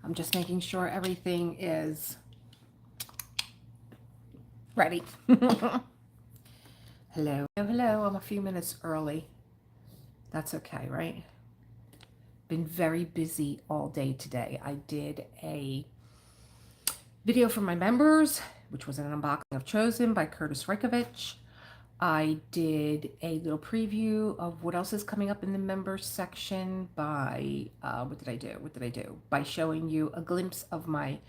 I'm just making sure everything is ready. Hello, hello. I'm a few minutes early. That's okay, right? Been very busy all day today. I did a video for my members, which was an unboxing of Chosen by Curtis Rekovich. I did a little preview of what else is coming up in the members section by, what did I do? What did I do? By showing you a glimpse of my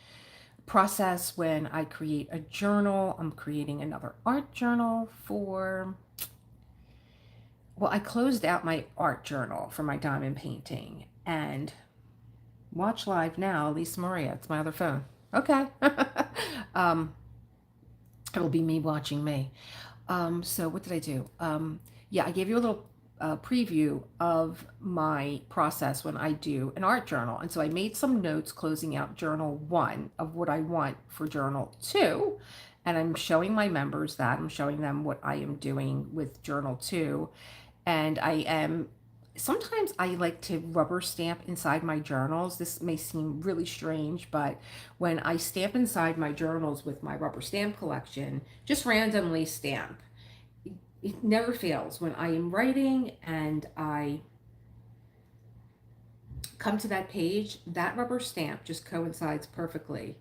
process when I create a journal. I'm creating another art journal for, well, I closed out my art journal for my diamond painting. And watch live now, Elisa Maria. It's my other phone. Okay. It'll be me watching me. So what did I do? Yeah, I gave you a little preview of my process when I do an art journal. And so I made some notes closing out journal 1 of what I want for journal 2. And I'm showing my members that. I'm showing them what I am doing with journal 2. And sometimes I like to rubber stamp inside my journals. This may seem really strange, but when I stamp inside my journals with my rubber stamp collection, just randomly stamp, it never fails. When I am writing and I come to that page, that rubber stamp just coincides perfectly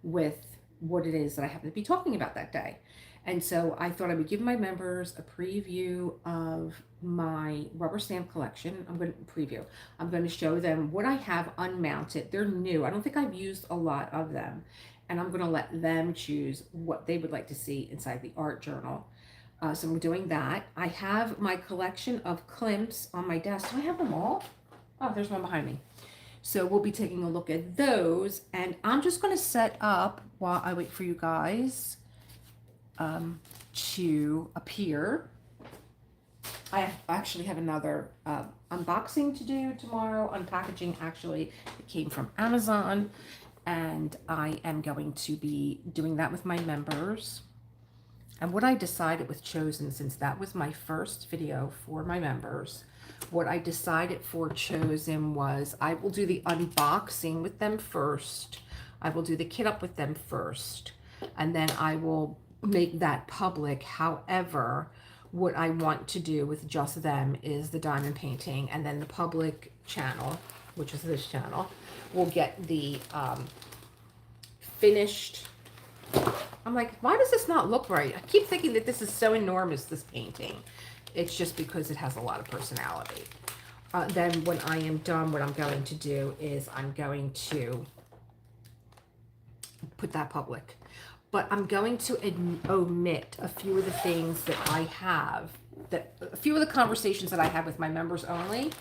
with what it is that I happen to be talking about that day. And so I thought I would give my members a preview of my rubber stamp collection. I'm going to show them what I have unmounted. They're new. I don't think I've used a lot of them. And I'm going to let them choose what they would like to see inside the art journal. So I'm doing that. I have my collection of Klimts on my desk. Do I have them all? Oh, there's one behind me. So we'll be taking a look at those. And I'm just going to set up while I wait for you guys to appear. I actually have another unboxing to do tomorrow. Unpackaging, actually, it came from Amazon. And I am going to be doing that with my members. And what I decided with Chosen, since that was my first video for my members, what I decided for Chosen was I will do the unboxing with them first. I will do the kit up with them first. And then I will make that public. However, what I want to do with just them is the diamond painting. And then the public channel, which is this channel, will get the finished. I'm like, why does this not look right? I keep thinking that this is so enormous, this painting. It's just because it has a lot of personality. Then when I am done, what I'm going to do is I'm going to put that public. But I'm going to omit a few of the things that I have, a few of the conversations that I had with my members only,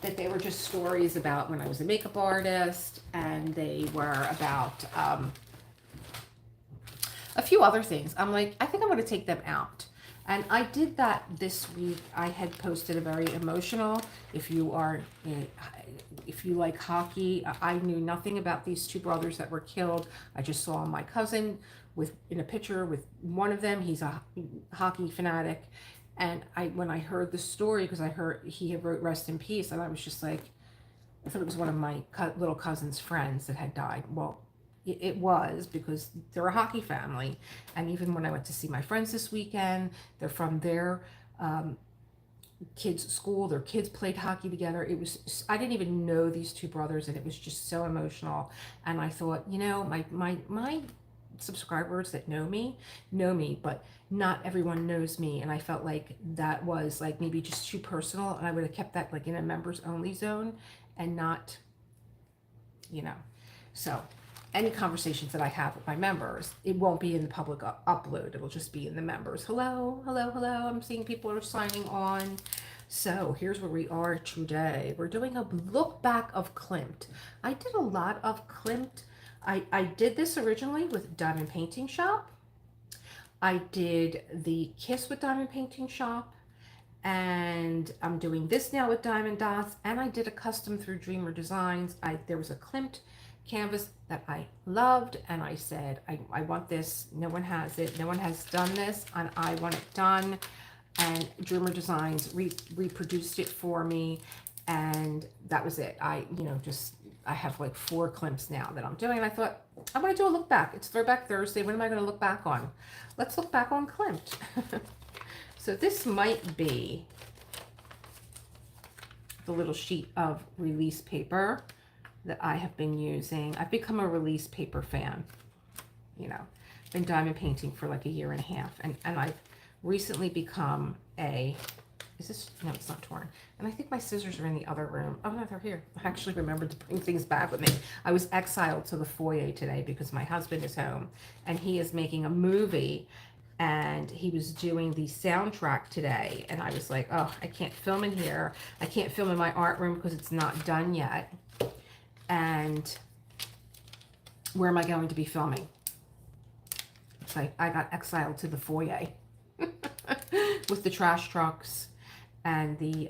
that they were just stories about when I was a makeup artist, and they were about a few other things. I'm like, I think I'm going to take them out. And I did that this week. I had posted a very emotional, if you like hockey, I knew nothing about these two brothers that were killed. I just saw my cousin in a picture with one of them. He's a hockey fanatic. And when I heard the story, because I heard he had wrote rest in peace, and I was just like, I thought it was one of my little cousin's friends that had died. Well, it was, because they're a hockey family. And even when I went to see my friends this weekend, they're from their kids' school. Their kids played hockey together. I didn't even know these two brothers, and it was just so emotional. And I thought, my subscribers that know me, but not everyone knows me. And I felt like that was like maybe just too personal, and I would have kept that like in a members only zone and not, so any conversations that I have with my members, it won't be in the public upload. It'll just be in the members. Hello. I'm seeing people are signing on. So here's where we are today. We're doing a look back of Klimt. I did a lot of Klimt. I did this originally with Diamond Painting Shop. I did the Kiss with Diamond Painting Shop. And I'm doing this now with Diamond Dots. And I did a custom through Dreamer Designs. There was a Klimt canvas that I loved, and I said, I want this. No one has it. No one has done this, and I want it done. And Dreamer Designs reproduced it for me, and that was it. I I have like 4 Klimts now that I'm doing. And I thought, I want to do a look back. It's Throwback Thursday. What am I going to look back on? Let's look back on Klimt. So this might be the little sheet of release paper that I have been using. I've become a release paper fan. You know, been diamond painting for like a year and a half. And I've recently become a... Is this? No, it's not torn. And I think my scissors are in the other room. Oh, no, they're here. I actually remembered to bring things back with me. I was exiled to the foyer today because my husband is home and he is making a movie and he was doing the soundtrack today. And I was like, oh, I can't film in here. I can't film in my art room because it's not done yet. And where am I going to be filming? So I got exiled to the foyer with the trash trucks and the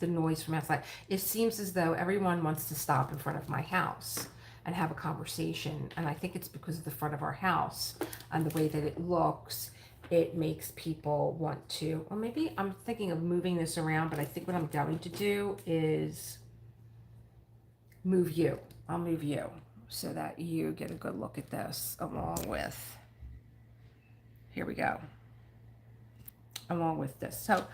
noise from outside. It seems as though everyone wants to stop in front of my house and have a conversation. And I think it's because of the front of our house and the way that it looks. It makes people want to, or maybe I'm thinking of moving this around, but I think what I'm going to do is move you. I'll move you so that you get a good look at this along with, here we go, along with this. So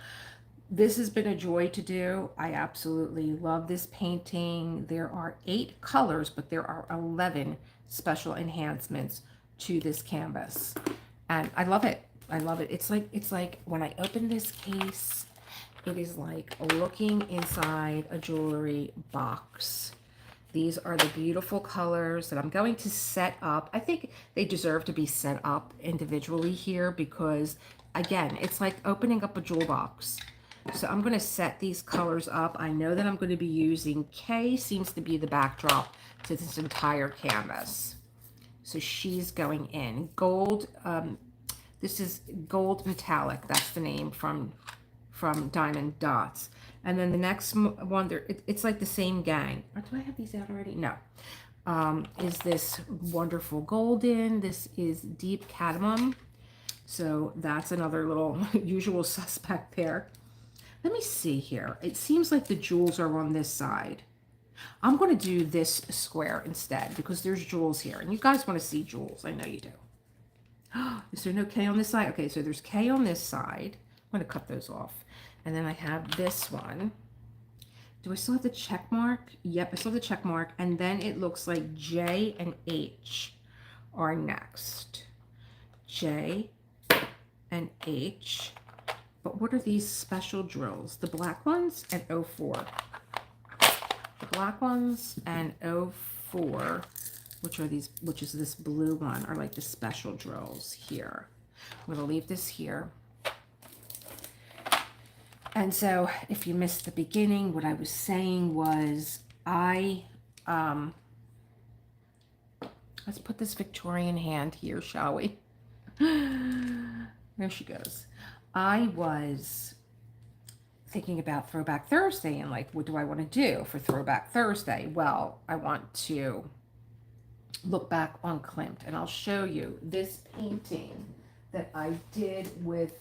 this has been a joy to do. I absolutely love this painting. There are 8 colors, but there are 11 special enhancements to this canvas. And I love it. I love it. It's like when I open this case, it is like looking inside a jewelry box. These are the beautiful colors that I'm going to set up. I think they deserve to be set up individually here because, again, it's like opening up a jewel box. So I'm going to set these colors up. I know that I'm going to be using Kay, seems to be the backdrop to this entire canvas. So she's going in. Gold, this is Gold Metallic. That's the name from Diamond Dots. And then the next one, it's like the same gang. Or do I have these out already? No. Is this Wonderful Golden. This is Deep Cadmium. So that's another little usual suspect there. Let me see here. It seems like the jewels are on this side. I'm going to do this square instead because there's jewels here. And you guys want to see jewels. I know you do. Is there no K on this side? Okay, so there's K on this side. I'm going to cut those off. And then I have this one. Do I still have the check mark? Yep, I still have the check mark. And then it looks like J and H are next. J and H. But what are these special drills? The black ones and 04. The black ones and 04, which are these, which is this blue one, are like the special drills here. I'm going to leave this here. And so if you missed the beginning, what I was saying was let's put this Victorian hand here, shall we? There she goes. I was thinking about Throwback Thursday and like, what do I want to do for Throwback Thursday? Well, I want to look back on Klimt and I'll show you this painting that I did with,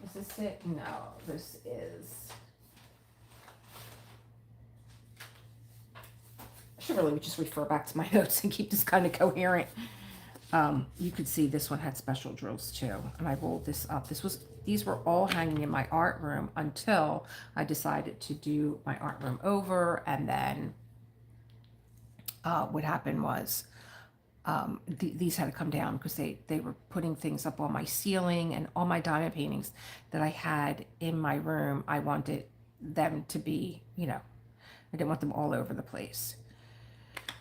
is this it? No, this is, I should really just refer back to my notes and keep this kind of coherent. You could see this one had special drills too, and I rolled this up. These were all hanging in my art room until I decided to do my art room over, and then what happened was these had to come down because they were putting things up on my ceiling, and all my diamond paintings that I had in my room, I wanted them to be, you know, I didn't want them all over the place.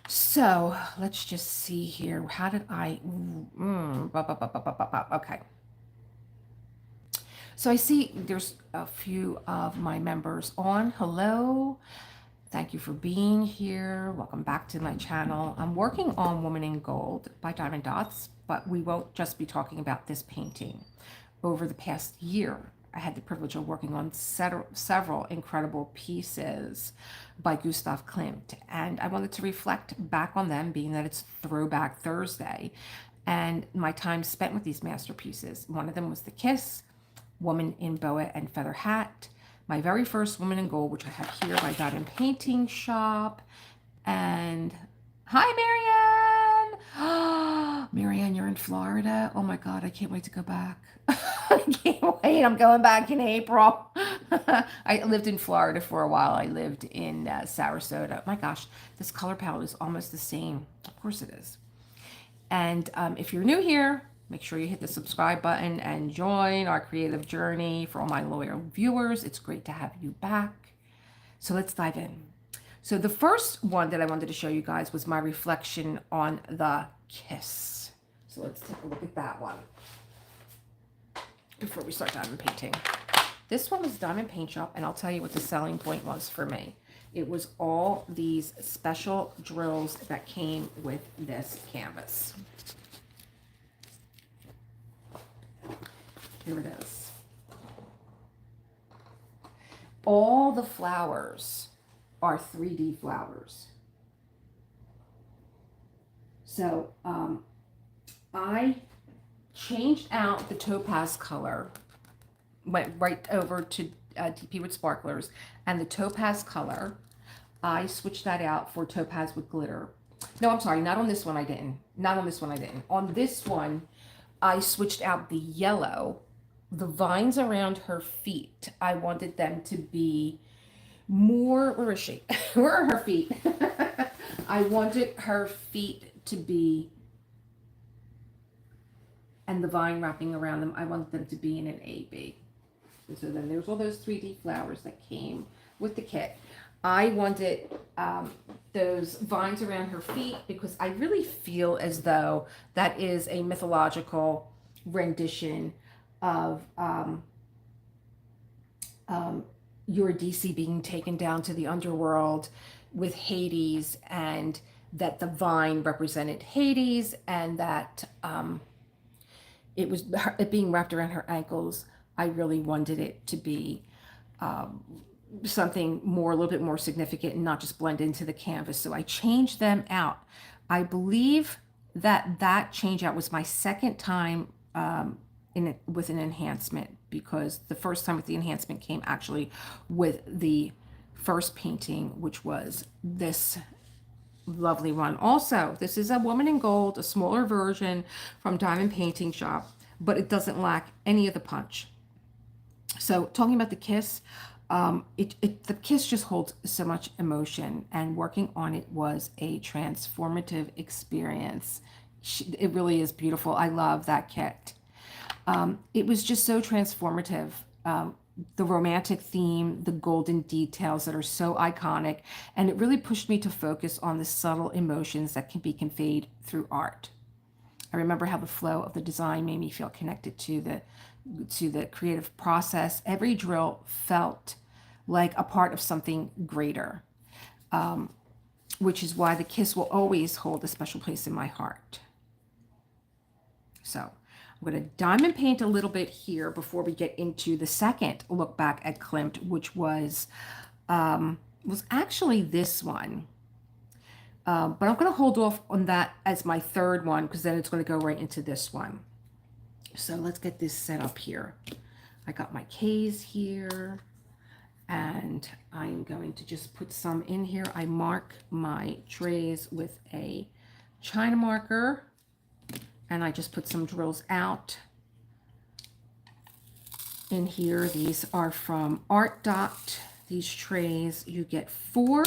So let's just see here. How did I, okay. So I see there's a few of my members on. Hello. Thank you for being here. Welcome back to my channel. I'm working on Woman in Gold by Diamond Dots, but we won't just be talking about this painting. Over the past year, I had the privilege of working on several incredible pieces by Gustav Klimt, and I wanted to reflect back on them, being that it's Throwback Thursday, and my time spent with these masterpieces. One of them was The Kiss, Woman in Boa and Feather Hat, my very first Woman in Gold, which I have here by Diamond Painting Shop. And hi, Marianne. Marianne, you're in Florida. Oh my God, I can't wait to go back. I can't wait. I'm going back in April. I lived in Florida for a while. I lived in Sarasota. My gosh, this color palette is almost the same. Of course it is. And if you're new here, make sure you hit the subscribe button and join our creative journey. For all my loyal viewers, it's great to have you back. So let's dive in. So the first one that I wanted to show you guys was my reflection on the kiss. So let's take a look at that one before we start diamond painting. This one was Diamond Paint Shop, and I'll tell you what the selling point was for me. It was all these special drills that came with this canvas. Here it is. All the flowers are 3D flowers. So I changed out the topaz color, went right over to DP with sparklers, and the topaz color, I switched that out for topaz with glitter. No, I'm sorry, not on this one I didn't. Not on this one I didn't. On this one, I switched out the yellow. The vines around her feet, I wanted them to be more, where is she? Where are her feet? I wanted her feet to be, and the vine wrapping around them, I wanted them to be in an AB. And so then there's all those 3D flowers that came with the kit. I wanted those vines around her feet because I really feel as though that is a mythological rendition of Eurydice being taken down to the underworld with Hades, and that the vine represented Hades, and that it was it being wrapped around her ankles. I really wanted it to be something more, a little bit more significant, and not just blend into the canvas. So I changed them out. I believe that that change out was my second time with an enhancement, because the first time with the enhancement came actually with the first painting, which was this lovely one. Also, this is a Woman in Gold, a smaller version from Diamond Painting Shop, but it doesn't lack any of the punch. So talking about the kiss, the kiss just holds so much emotion, and working on it was a transformative experience. It really is beautiful. I love that kit. It was just so transformative. The romantic theme, the golden details that are so iconic, and it really pushed me to focus on the subtle emotions that can be conveyed through art. I remember how the flow of the design made me feel connected to the creative process. Every drill felt like a part of something greater, which is why the kiss will always hold a special place in my heart. So I'm going to diamond paint a little bit here before we get into the second look back at Klimt, which was actually this one. But I'm going to hold off on that as my third one, because then it's going to go right into this one. So let's get this set up here. I got my K's here, and I'm going to just put some in here. I mark my trays with a China marker, and I just put some drills out in here. These are from Art Dot. These trays, you get 4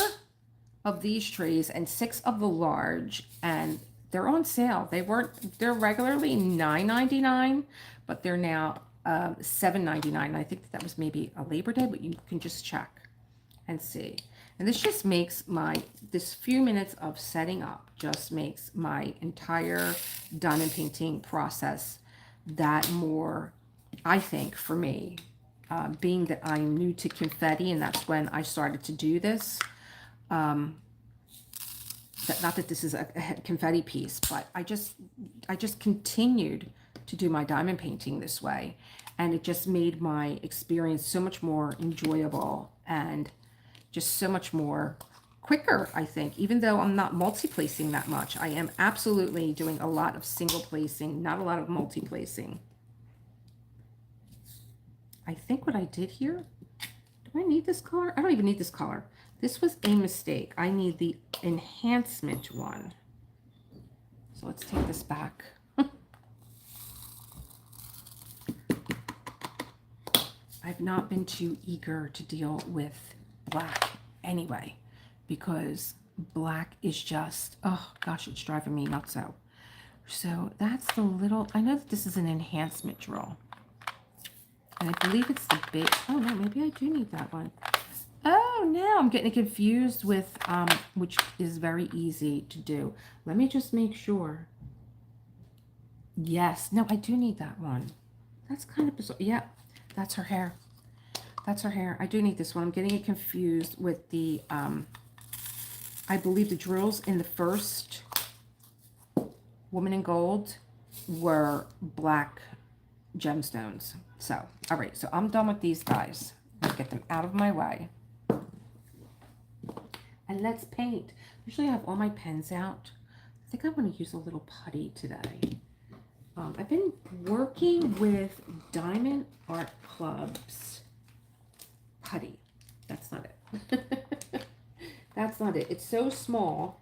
of these trays and 6 of the large, and they're on sale. They're regularly $9.99, but they're now $7.99. I think that was maybe a Labor Day, but you can just check and see. And this just makes this few minutes of setting up just makes my entire diamond painting process that more, I think, for me, being that I'm new to confetti, and that's when I started to do this. Not that this is a confetti piece, but I just continued to do my diamond painting this way, and it just made my experience so much more enjoyable and just so much more quicker, I think. Even though I'm not multi-placing that much, I am absolutely doing a lot of single placing, not a lot of multi-placing. I think what I did here, do Do I need this color? I don't even need this color. This was a mistake. I need the enhancement one. So let's take this back. I've not been too eager to deal with black anyway, because black is just, oh gosh, it's driving me nuts out. So that's the little, I know that this is an enhancement drill. And I believe it's the big, oh no, maybe I do need that one. Oh, now I'm getting confused with, which is very easy to do. Let me just make sure. Yes, no, I do need that one. That's kind of bizarre. Yeah, that's her hair. That's her hair. I do need this one. I'm getting it confused with the, I believe the drills in the first Woman in Gold were black gemstones. So, all right, so I'm done with these guys. Let's get them out of my way. And let's paint. Usually I have all my pens out. I think I want to use a little putty today. I've been working with Diamond Art Club's putty. That's not it. That's not it. It's so small.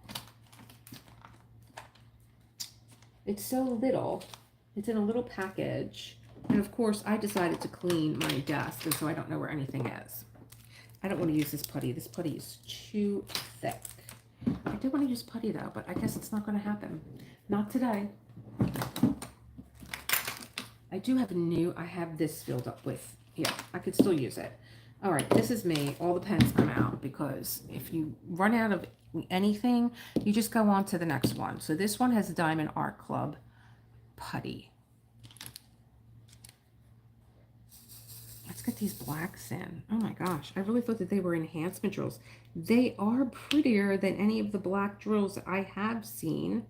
It's so little. It's in a little package. And of course, I decided to clean my desk, and so I don't know where anything is. I don't want to use this putty. This putty is too thick. I do want to use putty though, but I guess it's not going to happen. Not today. I do have I have this filled up with, yeah, I could still use it. All right, this is me. All the pens come out, because if you run out of anything, you just go on to the next one. So this one has a Diamond Art Club putty. Let's get these blacks in. Oh my gosh, I really thought that they were enhancement drills. They are prettier than any of the black drills that I have seen.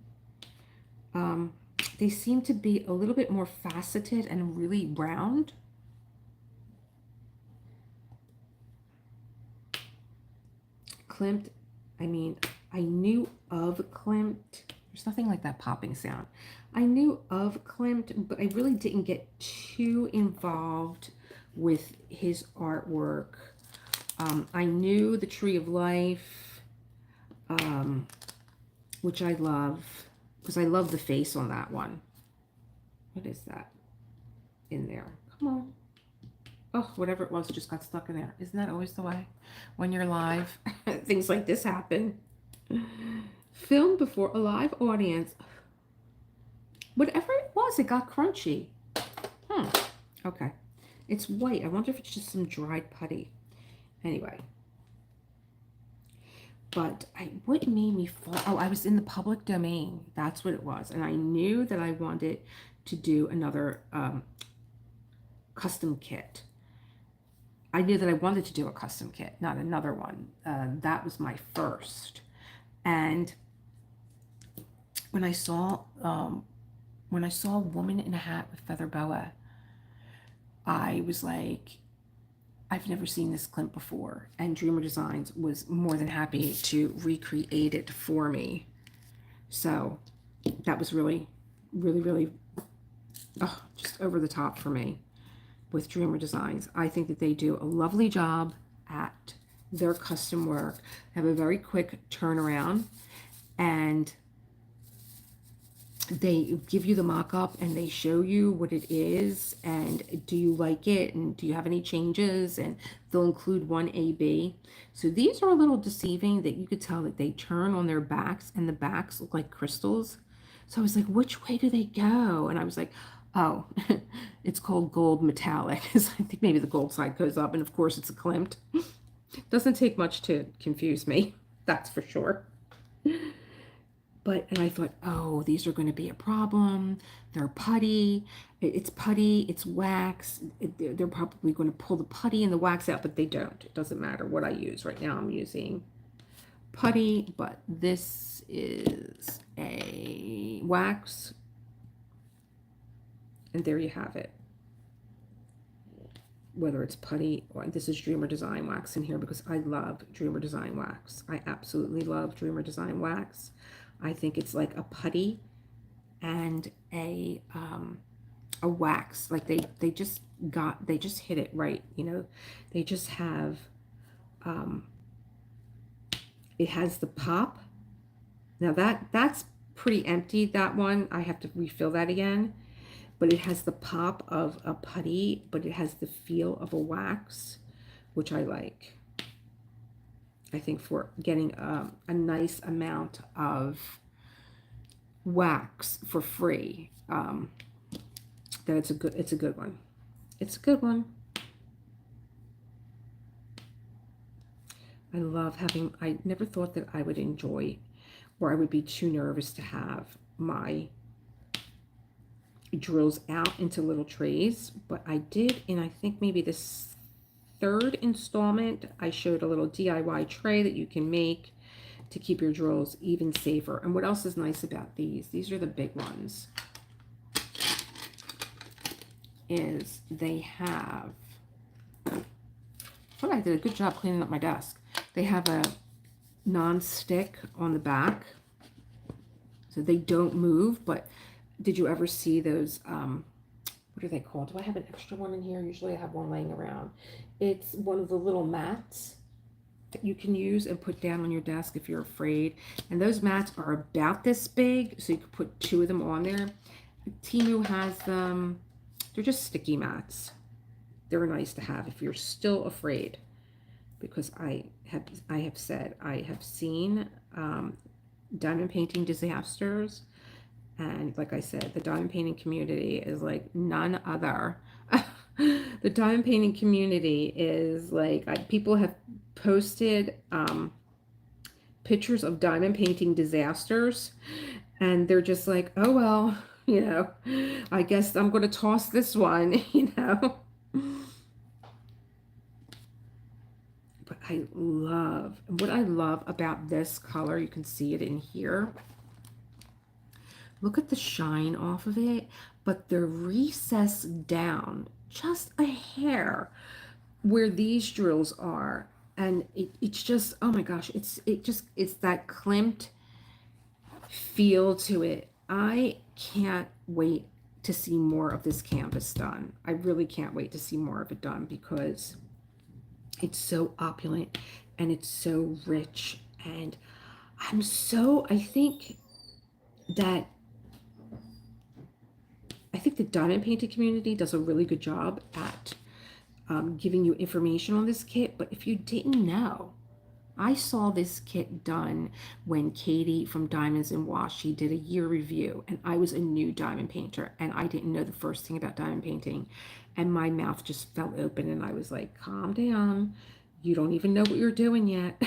They seem to be a little bit more faceted and really round. Klimt, I mean, I knew of Klimt. There's nothing like that popping sound. I knew of Klimt, but I really didn't get too involved with his artwork. I knew the Tree of Life, which I love, because I love the face on that one. What is that in there? Come on. Oh, whatever it was just got stuck in there. Isn't that always the way? When you're live, things like this happen. Filmed before a live audience. Whatever it was, it got crunchy. Okay. It's white. I wonder if it's just some dried putty. Anyway. But what made me fall? Oh, I was in the public domain. That's what it was. And I knew that I wanted to do another custom kit. I knew that I wanted to do a custom kit, not another one. That was my first. And when I saw Woman in a Hat with Feather Boa, I was like, I've never seen this Klimt before. And Dreamer Designs was more than happy to recreate it for me. So that was really, really, really just over the top for me with Dreamer Designs. I think that they do a lovely job at their custom work. They have a very quick turnaround, and they give you the mock-up and they show you what it is, and do you like it, and do you have any changes, and they'll include one A/B. So these are a little deceiving, that you could tell that they turn on their backs and the backs look like crystals. So I was like, which way do they go? And I was like, oh, it's called gold metallic. I think maybe the gold side goes up, and of course it's a Klimt. Doesn't take much to confuse me, that's for sure. And I thought, oh, these are going to be a problem. They're putty. It's putty. It's wax. They're probably going to pull the putty and the wax out, but they don't. It doesn't matter what I use. Right now I'm using putty, but this is a wax. And there you have it. Whether it's putty or this is Dreamer Design wax in here, because I love Dreamer Design wax. I absolutely love Dreamer Design wax. I think it's like a putty and a wax. Like they just hit it right, you know. They just have It has the pop. Now that's pretty empty, that one. I have to refill that again. But it has the pop of a putty, but it has the feel of a wax, which I like. I think for getting a nice amount of wax for free, that it's a good one. It's a good one. I love having, I never thought that I would enjoy, or I would be too nervous to have my drills out into little trays, but I did, and I think maybe this third installment, I showed a little DIY tray that you can make to keep your drills even safer. And what else is nice about these? These are the big ones. Is they have, oh, I did a good job cleaning up my desk. They have a non-stick on the back, so they don't move. But did you ever see those, what are they called? Do I have an extra one in here? Usually I have one laying around. It's one of the little mats that you can use and put down on your desk if you're afraid. And those mats are about this big, so you could put 2 of them on there. Temu has them. They're just sticky mats. They're nice to have if you're still afraid, because I have said I have seen diamond painting disasters, and like I said, the diamond painting community is like none other. The diamond painting community is like, people have posted pictures of diamond painting disasters, and they're just like, oh well, you know, I guess I'm going to toss this one, you know. But what I love about this color, you can see it in here. Look at the shine off of it, but they're recessed down just a hair where these drills are. And it's just, oh my gosh, it's that Klimt feel to it. I can't wait to see more of this canvas done. I really can't wait to see more of it done, because it's so opulent and it's so rich. And I think the diamond painting community does a really good job at giving you information on this kit. But if you didn't know, I saw this kit done when Katie from Diamonds and Wash, she did a year review, and I was a new diamond painter, and I didn't know the first thing about diamond painting, and my mouth just fell open, and I was like, calm down, you don't even know what you're doing yet.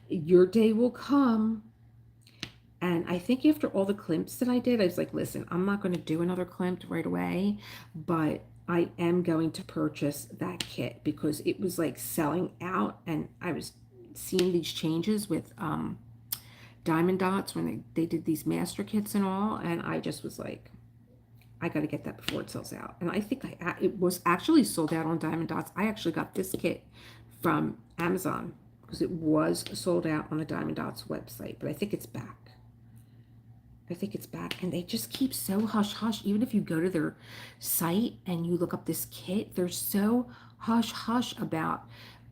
Your day will come. And I think after all the Klimts that I did, I was like, listen, I'm not going to do another Klimt right away, but I am going to purchase that kit, because it was like selling out, and I was seeing these changes with Diamond Dots when they did these master kits and all, and I just was like, I got to get that before it sells out. And I think it was actually sold out on Diamond Dots. I actually got this kit from Amazon because it was sold out on the Diamond Dots website, but I think it's back. And they just keep so hush-hush. Even if you go to their site and you look up this kit, they're so hush-hush about,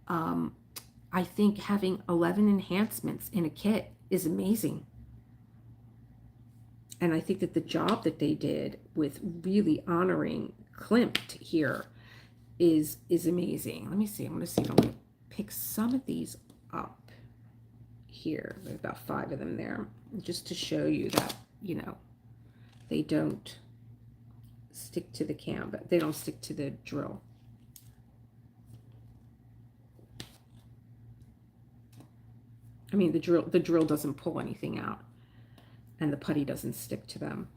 I think having 11 enhancements in a kit is amazing. And I think that the job that they did with really honoring Klimt here is amazing. Let me see. I'm going to pick some of these up here. There's about 5 of them there, just to show you that, you know, they don't stick to the canvas. They don't stick to the drill. I mean, the drill doesn't pull anything out, and the putty doesn't stick to them.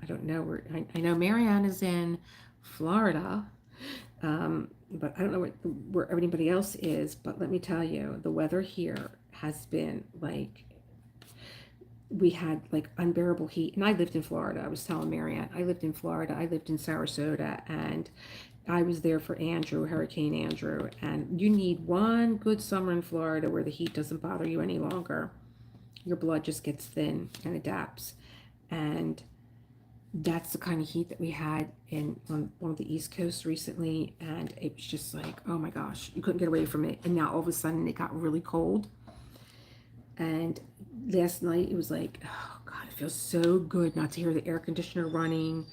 I don't know where. I know Marianne is in Florida, but I don't know where everybody else is. But let me tell you, the weather here has been like, we had like unbearable heat. And I lived in Florida. I was telling Marianne, I lived in Florida. I lived in Sarasota, and I was there for Hurricane Andrew. And you need one good summer in Florida where the heat doesn't bother you any longer. Your blood just gets thin and adapts. And that's the kind of heat that we had on one of the East Coast recently, and it was just like, oh my gosh, you couldn't get away from it. And now all of a sudden it got really cold. And last night it was like, oh God, it feels so good not to hear the air conditioner running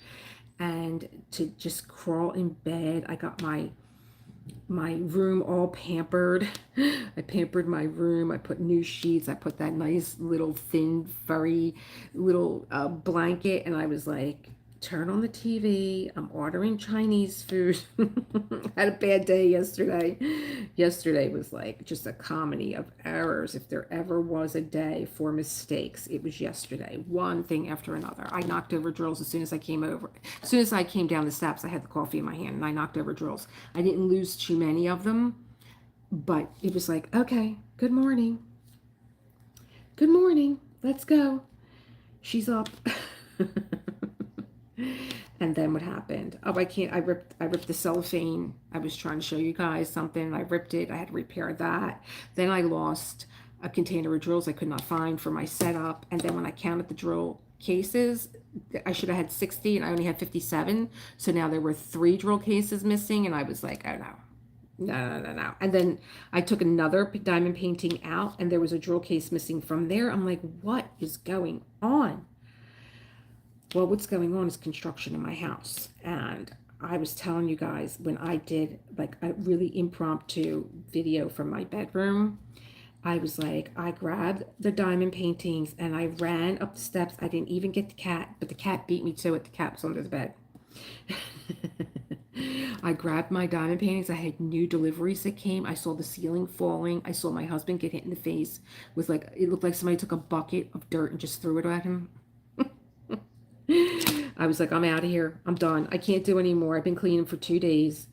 and to just crawl in bed. I got my room all pampered. I pampered my room. I put new sheets. I put that nice little thin, furry little blanket. And I was like, turn on the TV. I'm ordering Chinese food. Had a bad day yesterday. Yesterday was like just a comedy of errors. If there ever was a day for mistakes, it was yesterday. One thing after another. I knocked over drills as soon as I came over. As soon as I came down the steps, I had the coffee in my hand and I knocked over drills. I didn't lose too many of them, but it was like, okay, good morning. Good morning. Let's go. She's up. And then what happened? Oh, I can't. I ripped the cellophane. I was trying to show you guys something. I ripped it. I had to repair that. Then I lost a container of drills I could not find for my setup. And then when I counted the drill cases, I should have had 60 and I only had 57. So now there were 3 drill cases missing, and I was like, oh no. No. And then I took another diamond painting out and there was a drill case missing from there. I'm like, what is going on? Well, what's going on is construction in my house. And I was telling you guys, when I did like a really impromptu video from my bedroom, I was like, I grabbed the diamond paintings and I ran up the steps. I didn't even get the cat, but the cat beat me to it. The cat was under the bed. I grabbed my diamond paintings. I had new deliveries that came. I saw the ceiling falling. I saw my husband get hit in the face with like, it looked like somebody took a bucket of dirt and just threw it at him. I was like, I'm out of here. I'm done. I can't do anymore. I've been cleaning for 2 days.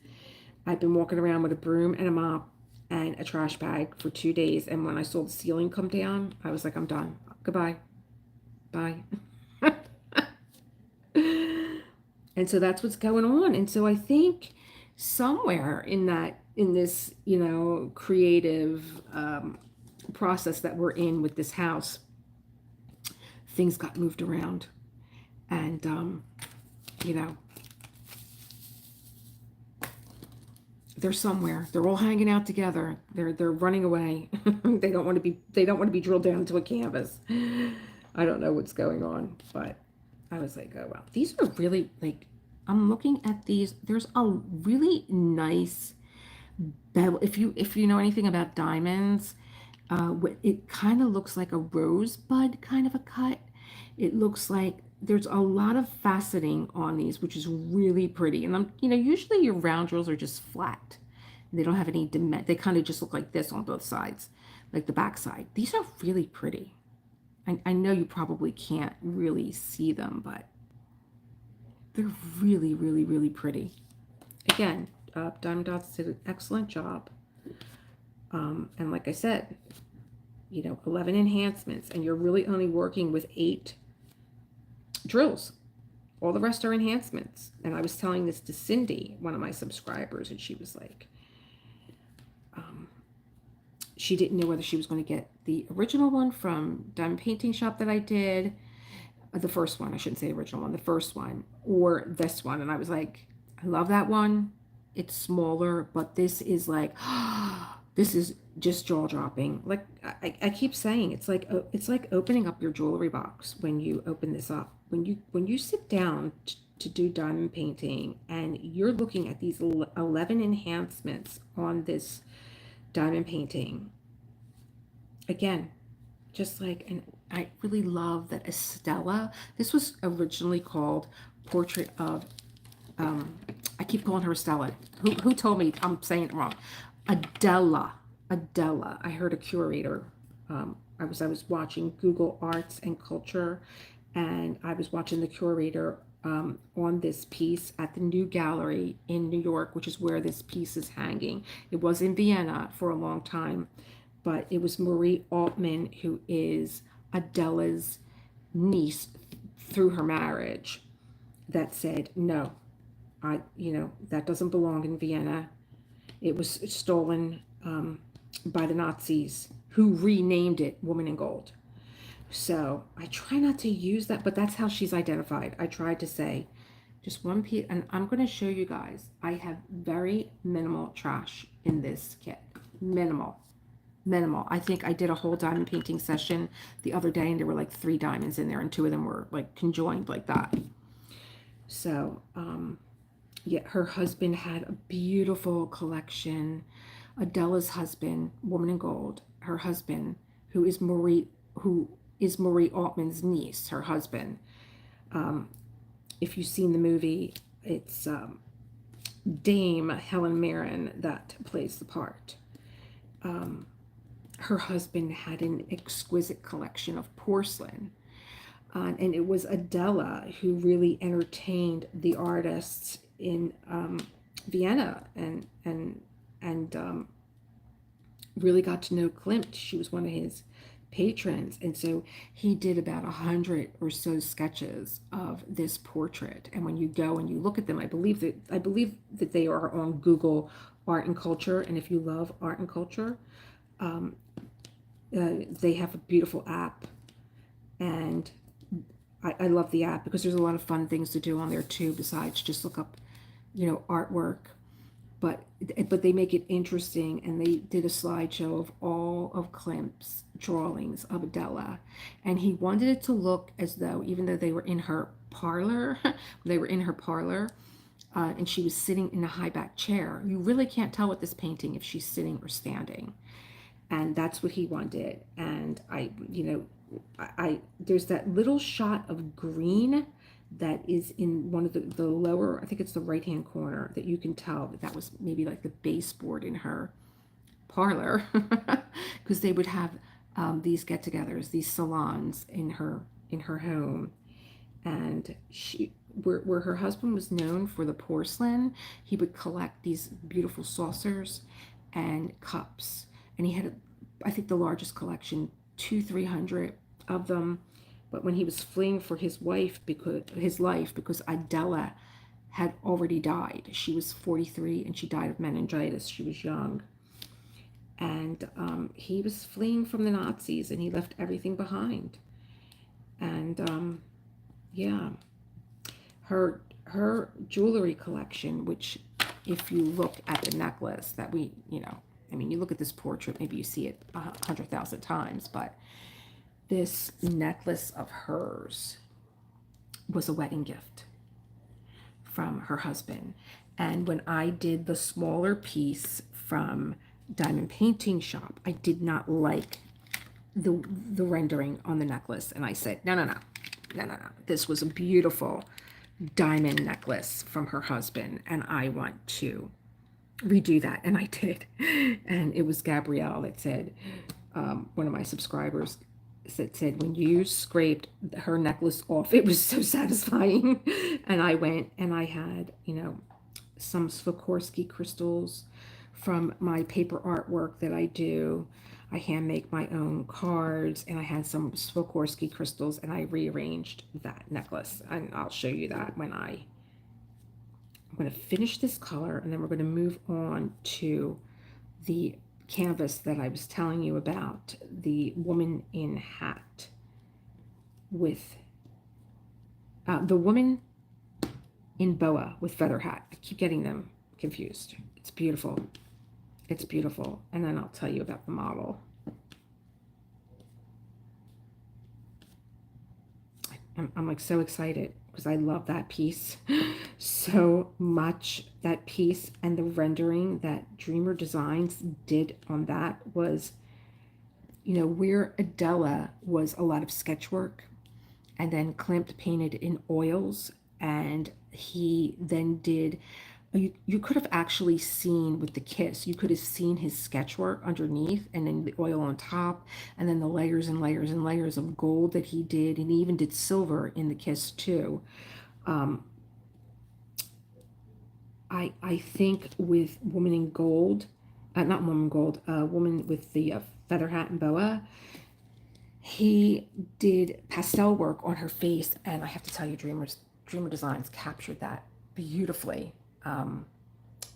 I've been walking around with a broom and a mop and a trash bag for 2 days. And when I saw the ceiling come down, I was like, I'm done. Goodbye. Bye. And so that's what's going on. And so I think somewhere in this, creative process that we're in with this house, things got moved around. And, they're somewhere. They're all hanging out together. They're running away. They don't want to be drilled down into a canvas. I don't know what's going on, but I was like, oh wow. These are really like, I'm looking at these. There's a really nice bevel. If you know anything about diamonds, it kind of looks like a rosebud kind of a cut. It looks like there's a lot of faceting on these, which is really pretty. And usually your round drills are just flat. They don't have any they kind of just look like this on both sides, like the back side. These are really pretty. I know you probably can't really see them, but they're really, really, really pretty. Again, Diamond Dots did an excellent job. And like I said, 11 enhancements, and you're really only working with 8 drills. All the rest are enhancements. And I was telling this to Cindy, one of my subscribers, and she was like, she didn't know whether she was going to get the original one from Diamond Painting Shop that I did, the first one, I shouldn't say original one, the first one, or this one. And I was like, I love that one. It's smaller, but this is like, this is just jaw dropping. Like I keep saying, it's like opening up your jewelry box when you open this up. When you sit down to do diamond painting and you're looking at these 11 enhancements on this diamond painting, again, just like, and I really love that Estella, this was originally called Portrait of, I keep calling her Estella. Who told me I'm saying it wrong? Adela. I heard a curator. I was watching Google Arts and Culture, and I was watching the curator on this piece at the New Gallery in New York, which is where this piece is hanging. It was in Vienna for a long time, but it was Marie Altman, who is Adela's niece through her marriage, that said, no, that doesn't belong in Vienna. It was stolen by the Nazis, who renamed it Woman in Gold. So I try not to use that, but that's how she's identified. I tried to say just one piece, and I'm going to show you guys. I have very minimal trash in this kit. Minimal. Minimal. I think I did a whole diamond painting session the other day, and there were like 3 diamonds in there, and 2 of them were like conjoined like that. So, yeah, her husband had a beautiful collection. Adela's husband, Woman in Gold, her husband, who is Marie Altman's niece, her husband. If you've seen the movie, it's Dame Helen Mirren that plays the part. Her husband had an exquisite collection of porcelain. And it was Adela who really entertained the artists in Vienna and really got to know Klimt. She was one of his patrons, and so he did about 100 or so sketches of this portrait. And when you go and you look at them, I believe that they are on Google Art and Culture. And if you love art and culture, they have a beautiful app, and I love the app because there's a lot of fun things to do on there too, besides just look up, artwork. But they make it interesting, and they did a slideshow of all of Klimt's drawings of Adela, and he wanted it to look as though, even though they were in her parlor, and she was sitting in a high back chair, you really can't tell with this painting if she's sitting or standing, and that's what he wanted. And I there's that little shot of green that is in one of the lower, I think it's the right hand corner, that you can tell that was maybe like the baseboard in her parlor, because they would have these get-togethers, these salons in her home. And where her husband was known for the porcelain, he would collect these beautiful saucers and cups, and he had, I think, the largest collection, 300 of them. But when he was fleeing for his life because Adela had already died, she was 43 and she died of meningitis. She was young, and he was fleeing from the Nazis, and he left everything behind. And yeah, her jewelry collection, which, if you look at the necklace that you look at this portrait, maybe you see it 100,000 times, but this necklace of hers was a wedding gift from her husband. And when I did the smaller piece from Diamond Painting Shop, I did not like the rendering on the necklace. And I said, no. This was a beautiful diamond necklace from her husband, and I want to redo that. And I did. And it was Gabrielle that said, one of my subscribers said when you scraped her necklace off, it was so satisfying. And I went and I had, some Swarovski crystals from my paper artwork that I do. I hand make my own cards, and I had some Swarovski crystals, and I rearranged that necklace. And I'll show you that when I'm going to finish this color, and then we're going to move on to the canvas that I was telling you about, the Woman in Hat, with the Woman in Boa with Feather Hat. I keep getting them confused. It's beautiful. It's beautiful. And then I'll tell you about the model. I'm like so excited because I love that piece so much. That piece and the rendering that Dreamer Designs did on that was, where Adela was a lot of sketch work, and then Klimt painted in oils, and he then did, you could have actually seen with the kiss, you could have seen his sketch work underneath, and then the oil on top, and then the layers and layers and layers of gold that he did, and he even did silver in the kiss too. I think with Woman in Gold, not Woman in Gold, Woman with the Feather Hat and Boa, he did pastel work on her face, and I have to tell you, Dreamer Designs captured that beautifully. Am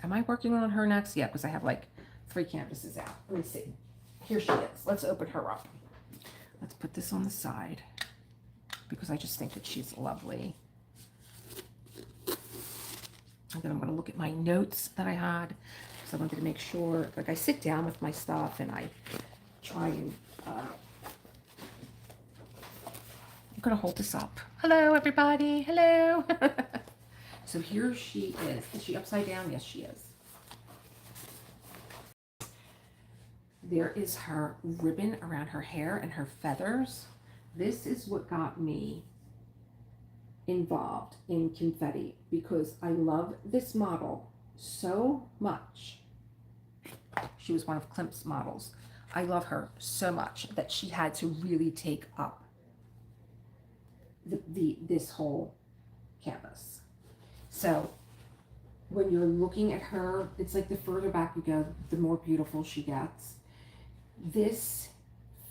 I working on her next? Yeah, because I have like 3 canvases out. Let me see. Here she is. Let's open her up. Let's put this on the side because I just think that she's lovely. And then I'm going to look at my notes that I had. So I wanted to make sure, like I sit down with my stuff and I try and, I'm going to hold this up. Hello, everybody. Hello. So here she is. Is she upside down? Yes, she is. There is her ribbon around her hair and her feathers. This is what got me involved in confetti because I love this model so much. She was one of Klimt's models. I love her so much that she had to really take up this whole canvas. So when you're looking at her, it's like the further back you go, the more beautiful she gets. This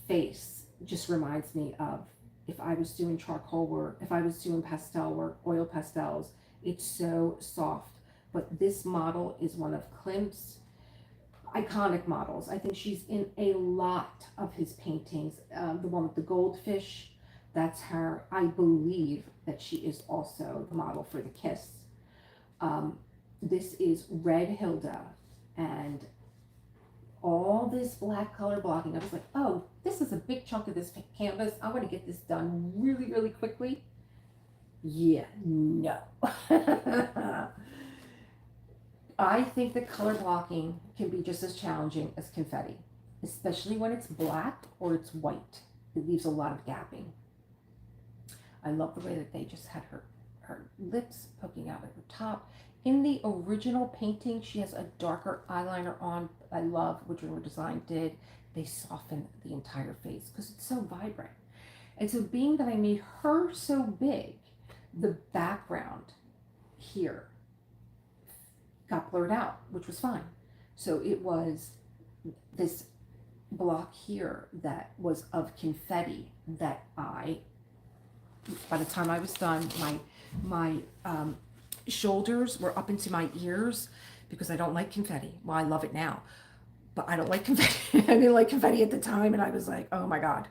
face just reminds me of if I was doing charcoal work, if I was doing pastel work, oil pastels. It's so soft. But this model is one of Klimt's iconic models. I think she's in a lot of his paintings. The one with the goldfish, that's her. I believe that she is also the model for the Kiss. This is Red Hilda, and all this black color blocking. I was like, oh, this is a big chunk of this canvas. I want to get this done really, really quickly. Yeah, no. I think that color blocking can be just as challenging as confetti, especially when it's black or it's white. It leaves a lot of gapping. I love the way that they just had her lips poking out at her top. In the original painting, she has a darker eyeliner on. I love what Boa Design did. They softened the entire face because it's so vibrant. And so being that I made her so big, the background here got blurred out, which was fine. So it was this block here that was of confetti that by the time I was done, my shoulders were up into my ears because I don't like confetti. Well, I love it now, but I don't like confetti. I didn't like confetti at the time, and I was like, oh my God,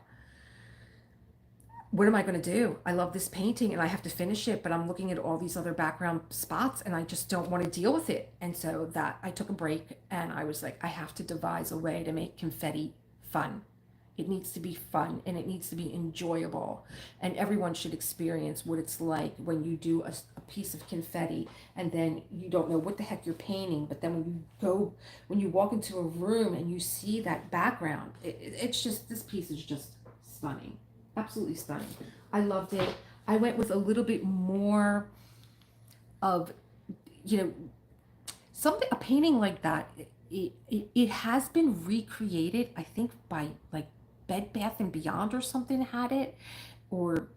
what am I going to do? I love this painting and I have to finish it, but I'm looking at all these other background spots and I just don't want to deal with it. And so that I took a break and I was like, I have to devise a way to make confetti fun. It needs to be fun and it needs to be enjoyable. And everyone should experience what it's like when you do a piece of confetti and then you don't know what the heck you're painting. But then when you walk into a room and you see that background, it's just, this piece is just stunning. Absolutely stunning. I loved it. I went with a little bit more of, a painting like that. It has been recreated, I think, by like Bed Bath and Beyond or something had it, or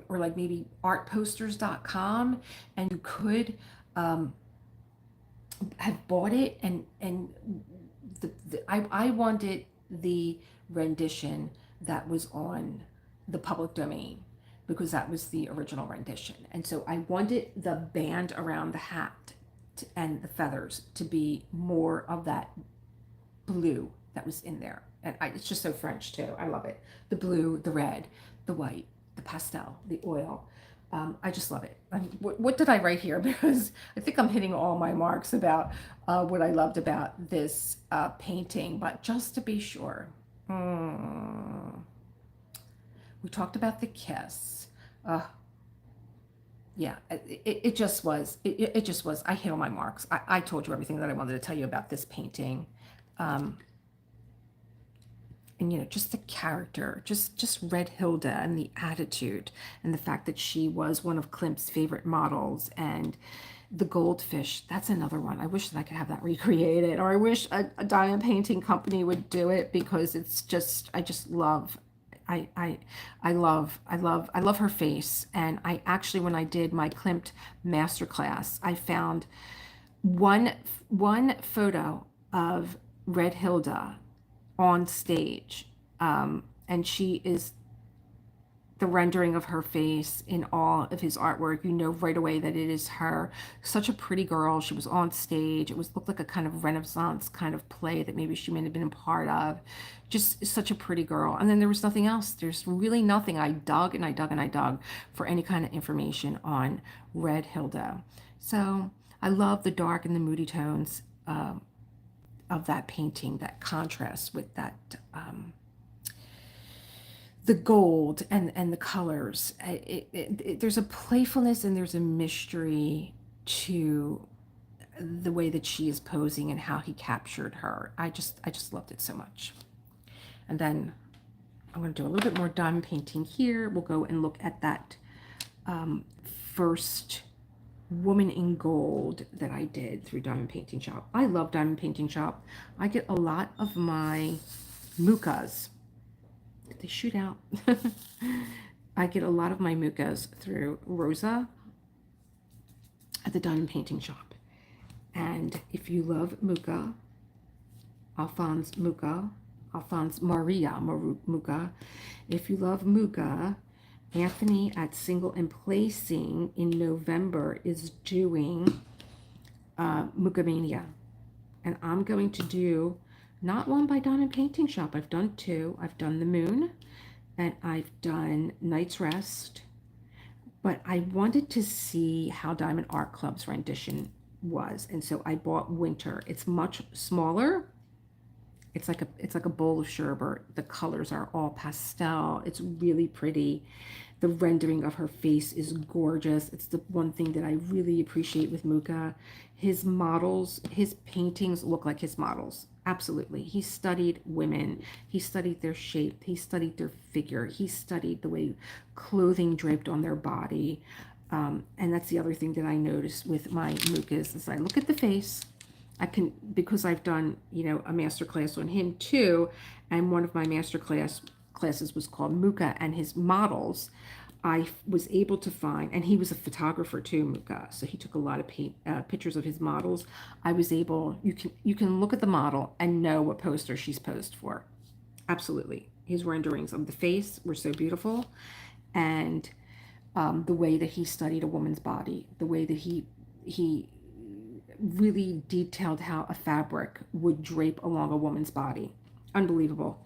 like maybe artposters.com, and you could have bought it, and I wanted the rendition that was on the public domain because that was the original rendition. And so I wanted the band around the hat and the feathers to be more of that blue that was in there. And it's just so French too. I love it. The blue, the red, the white, the pastel, the oil. I just love it. What did I write here? Because I think I'm hitting all my marks about what I loved about this painting. But just to be sure, we talked about the Kiss. Yeah, it just was. It just was. I hit all my marks. I told you everything that I wanted to tell you about this painting. And just the character, just Red Hilda and the attitude and the fact that she was one of Klimt's favorite models, and the goldfish, that's another one. I wish that I could have that recreated, or I wish a diamond painting company would do it, because it's just, I just love, I love her face. And I actually, when I did my Klimt masterclass, I found one photo of Red Hilda on stage, and she is the rendering of her face in all of his artwork, you know right away that it is her. Such a pretty girl. She was on stage. It looked like a kind of Renaissance kind of play that maybe she may have been a part of. Just such a pretty girl. And then there was nothing else. There's really nothing. I dug and I dug and I dug for any kind of information on Red Hilda. So I love the dark and the moody tones of that painting, that contrast with that the gold and the colors. There's a playfulness and there's a mystery to the way that she is posing and how he captured her. I just loved it so much. And then I'm going to do a little bit more diamond painting here. We'll go and look at that first woman in gold that I did through Diamond Painting Shop. I love Diamond Painting Shop. I get a lot of my mukas. Did they shoot out? I get a lot of my mukas through Rosa at the Diamond Painting Shop. And if you love muka, Alphonse Maria Muka. If you love muka, Anthony at Single and Placing in November is doing Muka Mania. And I'm going to do not one by Diamond Painting Shop. I've done two. I've done the Moon and I've done Night's Rest. But I wanted to see how Diamond Art Club's rendition was. And so I bought Winter. It's much smaller. It's like a bowl of sherbet. The colors are all pastel. It's really pretty. The rendering of her face is gorgeous. It's the one thing that I really appreciate with Muka. His models, his paintings look like his models. Absolutely. He studied women. He studied their shape. He studied their figure. He studied the way clothing draped on their body. And that's the other thing that I noticed with my Mukas is I look at the face. I can, because I've done, you know, a master class on him too. And one of my master classes was called Muka and his models. I was able to find, and he was a photographer too, Muka, so he took a lot of pictures of his models. I was able, you can look at the model and know what poster she's posed for. Absolutely. His renderings of the face were so beautiful. And the way that he studied a woman's body, the way that he really detailed how a fabric would drape along a woman's body. Unbelievable.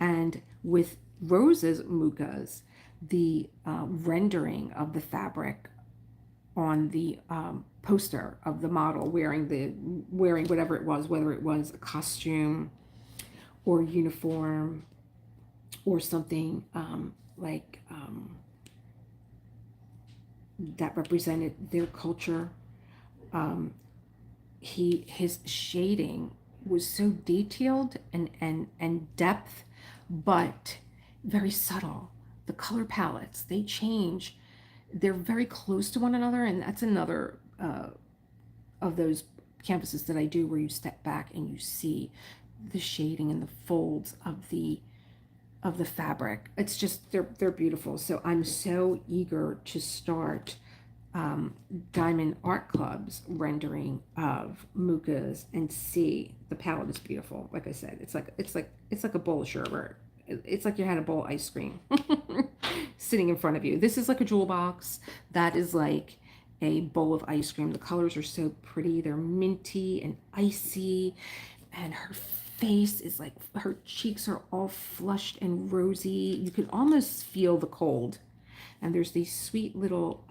And with Rose's Mukas, the rendering of the fabric on the poster of the model wearing whatever it was, whether it was a costume or uniform or something that represented their culture. His shading was so detailed and depth, but very subtle. The color palettes, they change. They're very close to one another, and that's another of those canvases that I do where you step back and you see the shading and the folds of the fabric. It's just, they're beautiful. So I'm so eager to start Diamond Art Club's rendering of Mukas and see. The palette is beautiful. Like I said, it's like a bowl of sherbet. It's like you had a bowl of ice cream sitting in front of you. This is like a jewel box. That is like a bowl of ice cream. The colors are so pretty. They're minty and icy. And her face is like, her cheeks are all flushed and rosy. You can almost feel the cold. And there's these sweet little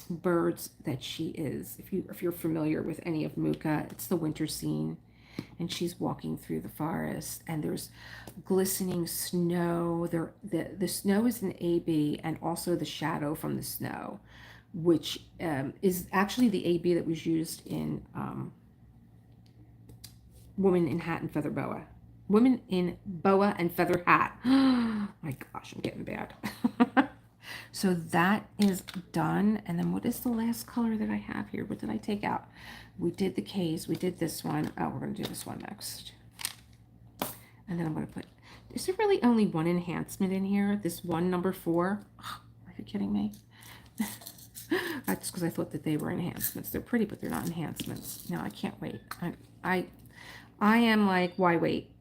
birds that she is. If you're familiar with any of Muka, it's the winter scene. And she's walking through the forest, and there's glistening snow. The snow is an AB, and also the shadow from the snow, which is actually the AB that was used in Woman in Hat and Feather Boa. Woman in Boa and Feather Hat. My gosh, I'm getting bad. So that is done. And then what is the last color that I have here? What did I take out? We did the K's. We did this one. Oh, we're going to do this one next. And then I'm going to put, is there really only one enhancement in here? This one, number 4? Oh, are you kidding me? That's because I thought that they were enhancements. They're pretty, but they're not enhancements. No, I can't wait. I am like, why wait?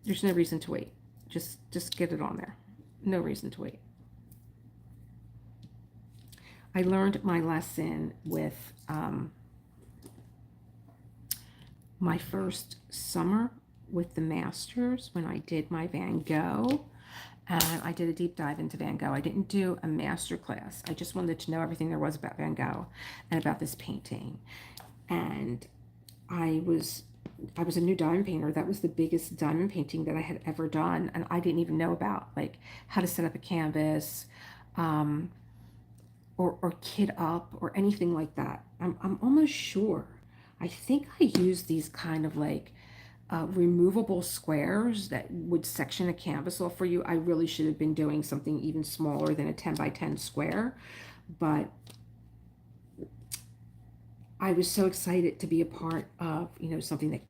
There's no reason to wait. Just get it on there. No reason to wait. I learned my lesson with my first summer with the masters when I did my Van Gogh. And I did a deep dive into Van Gogh. I didn't do a master class. I just wanted to know everything there was about Van Gogh and about this painting. And I was a new diamond painter. That was the biggest diamond painting that I had ever done, and I didn't even know about like how to set up a canvas, um, or kit up or anything like that. I'm almost sure. I think I used these kind of like removable squares that would section a canvas off for you. I really should have been doing something even smaller than a 10 by 10 square, but I was so excited to be a part of, something that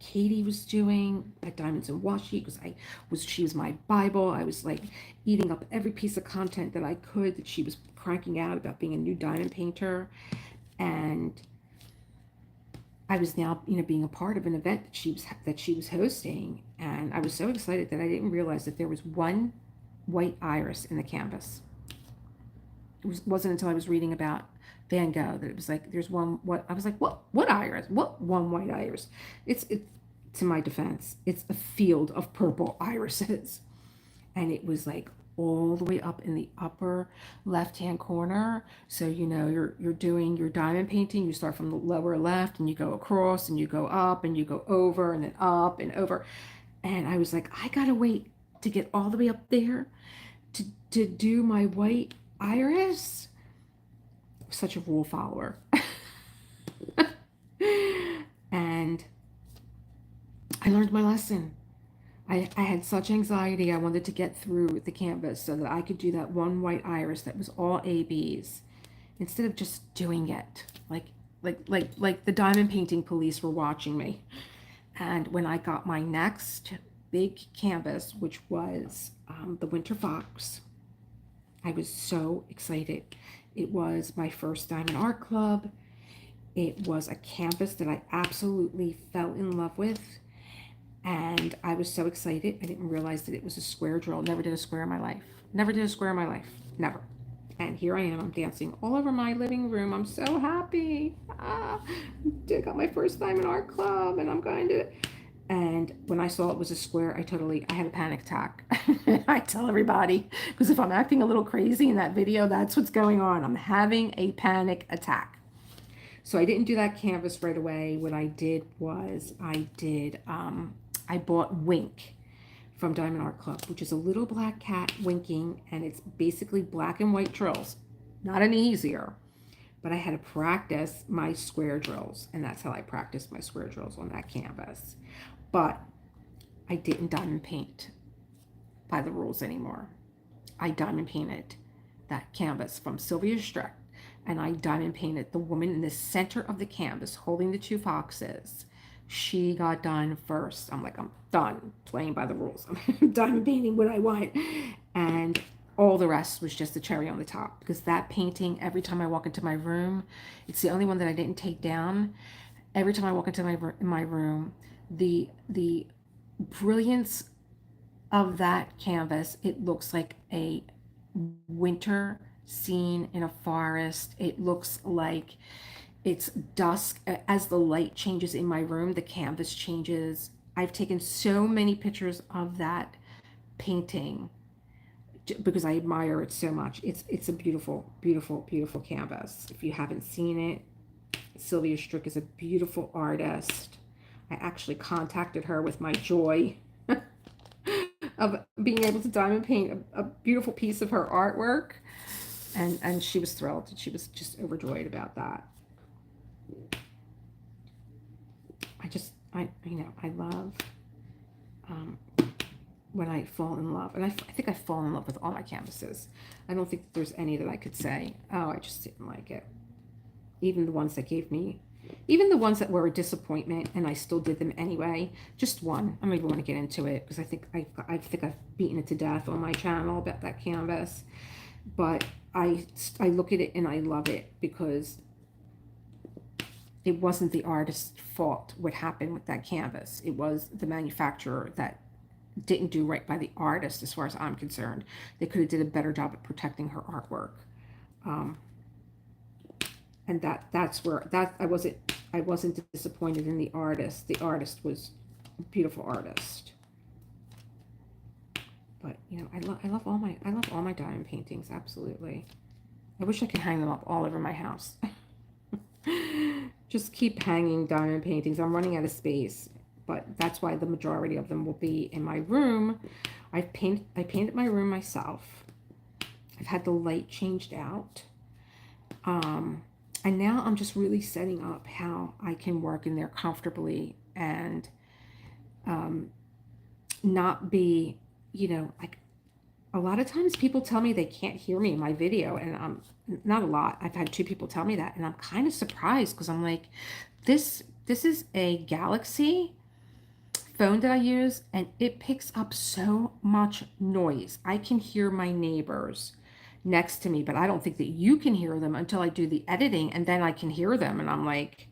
Katie was doing at Diamonds and Washi, because she was my Bible. I was like eating up every piece of content that I could that she was cranking out about being a new diamond painter. And I was now, being a part of an event that she was hosting, and I was so excited that I didn't realize that there was one white iris in the canvas. Wasn't until I was reading about Van Gogh that it was like there's one. What I was like, what iris? What one white iris? It's to my defense, it's a field of purple irises, and it was like all the way up in the upper left-hand corner. So you're doing your diamond painting. You start from the lower left and you go across and you go up and you go over and then up and over. And I was like, I gotta wait to get all the way up there to do my white iris. Such a rule follower. And I learned my lesson. I had such anxiety. I wanted to get through the canvas so that I could do that one white iris that was all ABs, instead of just doing it like the diamond painting police were watching me. And when I got my next big canvas, which was the Winter Fox, I was so excited. It was my first Diamond Art Club. It was a canvas that I absolutely fell in love with. And I was so excited. I didn't realize that it was a square drill. Never did a square in my life. Never did a square in my life. Never. And here I am. I'm dancing all over my living room. I'm so happy. I got my first Diamond Art Club, and I'm going to. And when I saw it was a square, I had a panic attack. I tell everybody, because if I'm acting a little crazy in that video, that's what's going on. I'm having a panic attack. So I didn't do that canvas right away. What I did was I bought Wink from Diamond Art Club, which is a little black cat winking, and it's basically black and white drills. Not any easier, but I had to practice my square drills, and that's how I practiced my square drills on that canvas. But I didn't diamond paint by the rules anymore. I diamond painted that canvas from Sylvia Streck, and I diamond painted the woman in the center of the canvas holding the two foxes. She got done first. I'm like, I'm done playing by the rules. I'm diamond painting what I want. And all the rest was just the cherry on the top, because that painting, every time I walk into my room, it's the only one that I didn't take down. Every time I walk into my room, the brilliance of that canvas, it looks like a winter scene in a forest. It looks like it's dusk. As the light changes in my room, the canvas changes. I've taken so many pictures of that painting because I admire it so much. It's a beautiful, beautiful, beautiful canvas. If you haven't seen it, Sylvia Strick is a beautiful artist. I actually contacted her with my joy of being able to diamond paint a beautiful piece of her artwork, and she was thrilled. She was just overjoyed about that. I love when I fall in love, and I think I fall in love with all my canvases. I don't think there's any that I could say, oh, I just didn't like it. Even the ones that were a disappointment, and I still did them anyway. Just one. I don't even want to get into it because I think I've beaten it to death on my channel about that canvas. But I look at it and I love it because it wasn't the artist's fault what happened with that canvas. It was the manufacturer that didn't do right by the artist, as far as I'm concerned. They could have did a better job at protecting her artwork. And that's where I wasn't disappointed in the artist. The artist was a beautiful artist. But you know, I love all my diamond paintings, absolutely. I wish I could hang them up all over my house. Just keep hanging diamond paintings. I'm running out of space, but that's why the majority of them will be in my room. I painted my room myself. I've had the light changed out. And now I'm just really setting up how I can work in there comfortably and not be, you know, like a lot of times people tell me they can't hear me in my video, and I'm not a lot. I've had 2 people tell me that, and I'm kind of surprised because I'm like, this is a Galaxy phone that I use, and it picks up so much noise. I can hear my neighbors next to me, but I don't think that you can hear them until I do the editing, and then I can hear them, and I'm like,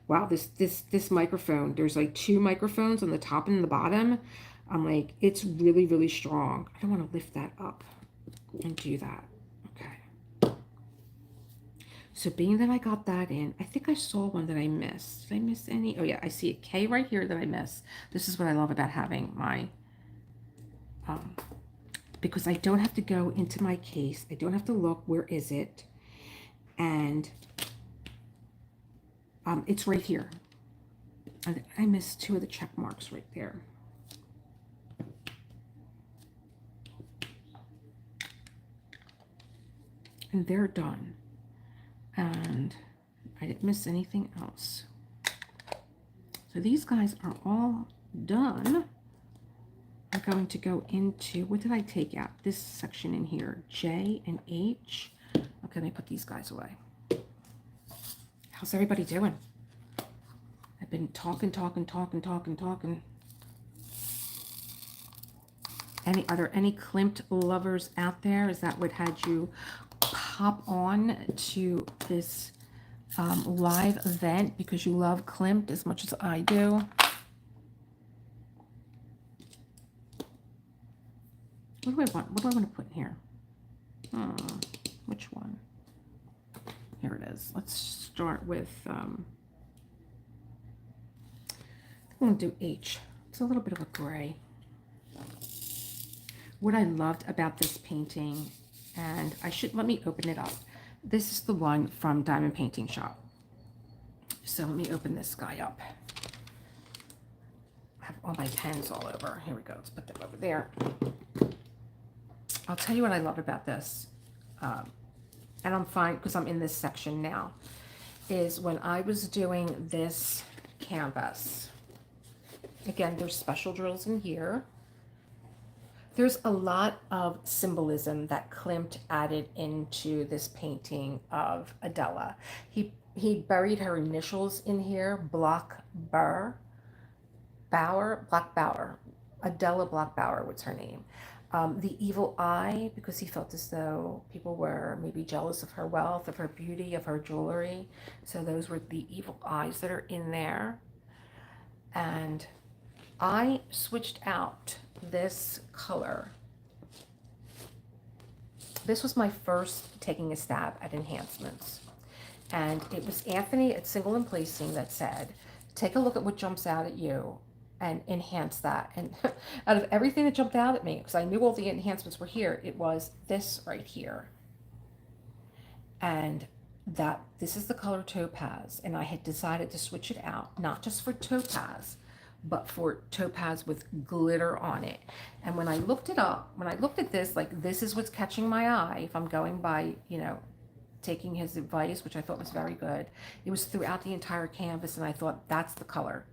wow, this microphone, there's like 2 microphones on the top and the bottom. I'm like, it's really, really strong. I don't want to lift that up and do that. Okay. So being that I got that in, I think I saw one that I missed. Did I miss any? Oh yeah, I see a K right here that I missed. This is what I love about having my, because I don't have to go into my case. I don't have to look, where is it? And it's right here. I missed 2 of the check marks right there. And they're done. And I didn't miss anything else. So these guys are all done. I'm going to go into, what did I take out? This section in here, J and H. Okay, let me put these guys away. How's everybody doing? I've been talking. Are there any Klimt lovers out there? Is that what had you pop on to this live event because you love Klimt as much as I do? What do I want? What do I want to put in here? Which one? Here it is. Let's start with, I'm going to do H. It's a little bit of a gray. What I loved about this painting, and let me open it up. This is the one from Diamond Painting Shop. So let me open this guy up. I have all my pens all over. Here we go. Let's put them over there. I'll tell you what I love about this. And I'm fine because I'm in this section now, is when I was doing this canvas. Again, there's special drills in here. There's a lot of symbolism that Klimt added into this painting of Adela. He buried her initials in here, Block Bauer, Adela Block-Bauer was her name. The evil eye, because he felt as though people were maybe jealous of her wealth, of her beauty, of her jewelry. So those were the evil eyes that are in there. And I switched out this color. This was my first taking a stab at enhancements. And it was Anthony at Single and Placing that said, take a look at what jumps out at you and enhance that. And out of everything that jumped out at me, because I knew all the enhancements were here, it was this right here. And this is the color Topaz. And I had decided to switch it out, not just for Topaz, but for Topaz with glitter on it. And when I looked it up, when I looked at this, like, this is what's catching my eye, if I'm going by, you know, taking his advice, which I thought was very good. It was throughout the entire canvas, and I thought that's the color,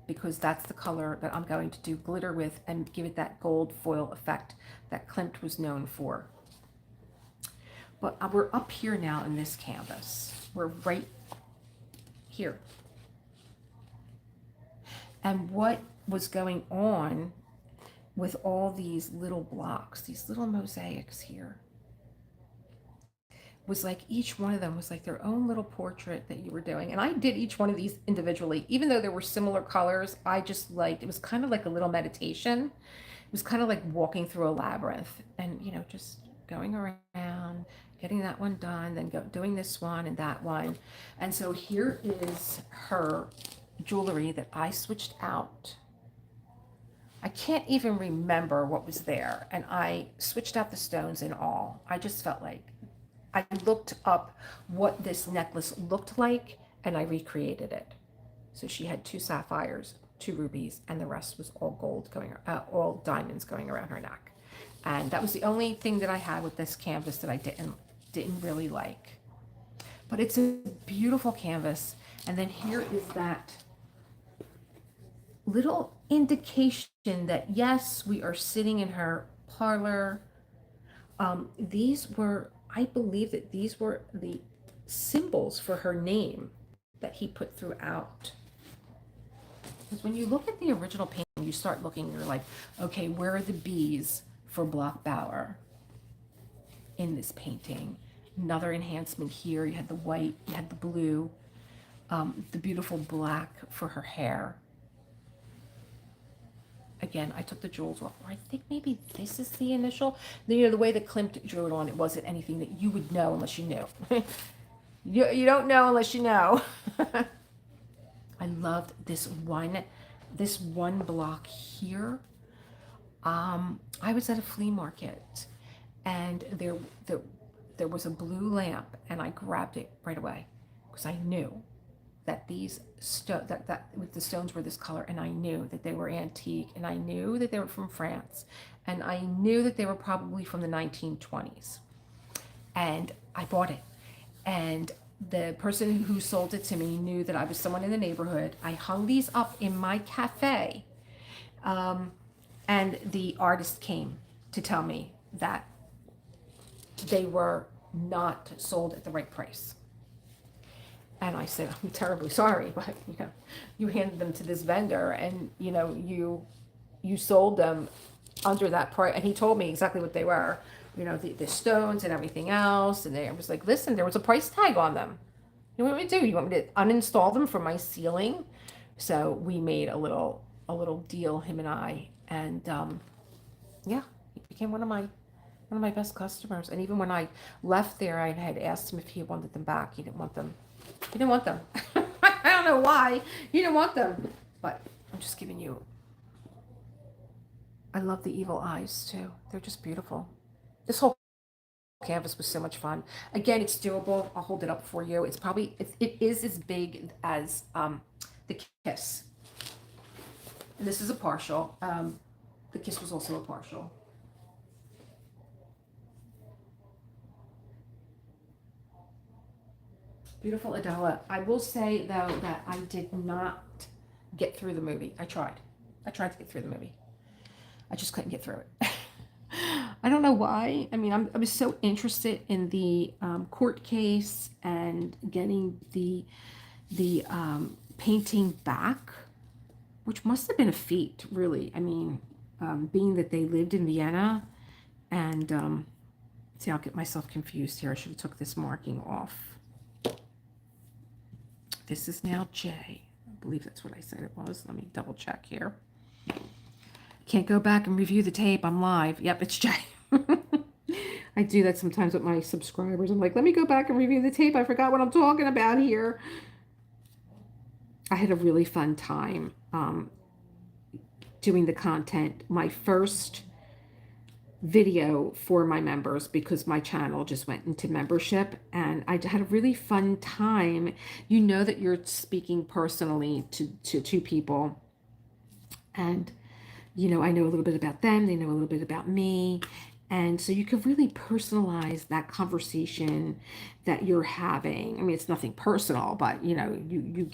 because that's the color that I'm going to do glitter with and give it that gold foil effect that Klimt was known for. But we're up here now in this canvas. We're right here. And what was going on with all these little blocks, these little mosaics here, was like each one of them was like their own little portrait that you were doing. And I did each one of these individually, even though there were similar colors. I just liked, it was kind of like a little meditation. It was kind of like walking through a labyrinth and, you know, just going around, getting that one done, then doing this one and that one. And so here is her jewelry that I switched out. I can't even remember what was there. And I switched out the stones and all. I just felt like I looked up what this necklace looked like and I recreated it. So she had 2 sapphires, 2 rubies, and the rest was all gold going, all diamonds going around her neck. And that was the only thing that I had with this canvas that I didn't really like. But it's a beautiful canvas. And then here is that little indication that yes, we are sitting in her parlor. These were, I believe that these were the symbols for her name that he put throughout. Because when you look at the original painting, you start looking, you're like, okay, where are the bees for Bloch Bauer in this painting? Another enhancement here. You had the white, you had the blue, the beautiful black for her hair. Again, I took the jewels off. Or I think maybe this is the initial. You know, the way that Klimt drew it on, it wasn't anything that you would know unless you knew. you don't know unless you know. I loved this one block here. I was at a flea market, and there was a blue lamp, and I grabbed it right away because I knew that these that the stones were this color, and I knew that they were antique, and I knew that they were from France, and I knew that they were probably from the 1920s. And I bought it, and the person who sold it to me knew that I was someone in the neighborhood. I hung these up in my cafe, and the artist came to tell me that they were not sold at the right price. And I said, I'm terribly sorry, but you handed them to this vendor, and you sold them under that price. And he told me exactly what they were, the stones and everything else. And I was like, listen, there was a price tag on them. You know what me to do? You want me to uninstall them from my ceiling? So we made a little deal, him and I, and yeah, he became one of my best customers. And even when I left there, I had asked him if he wanted them back. He didn't want them. He didn't want them. I don't know why. He didn't want them. But I'm just giving you. I love the evil eyes too. They're just beautiful. This whole canvas was so much fun. Again, it's doable. I'll hold it up for you. It's probably, it is as big as the Kiss. And this is a partial. The Kiss was also a partial. Beautiful Adela. I will say, though, that I did not get through the movie. I tried to get through the movie. I just couldn't get through it. I don't know why. I mean, I was so interested in the court case and getting the painting back, which must have been a feat, really. I mean, being that they lived in Vienna, and see, I'll get myself confused here. I should have took this marking off. This is now J. I believe that's what I said it was. Let me double check here. Can't go back and review the tape. I'm live. Yep, it's J. I do that sometimes with my subscribers. I'm like, let me go back and review the tape. I forgot what I'm talking about here. I had a really fun time doing the content. My first video for my members, because my channel just went into membership, and I had a really fun time. You know that you're speaking personally to people, and I know a little bit about them, they know a little bit about me, and so you can really personalize that conversation that you're having. I mean, it's nothing personal, but you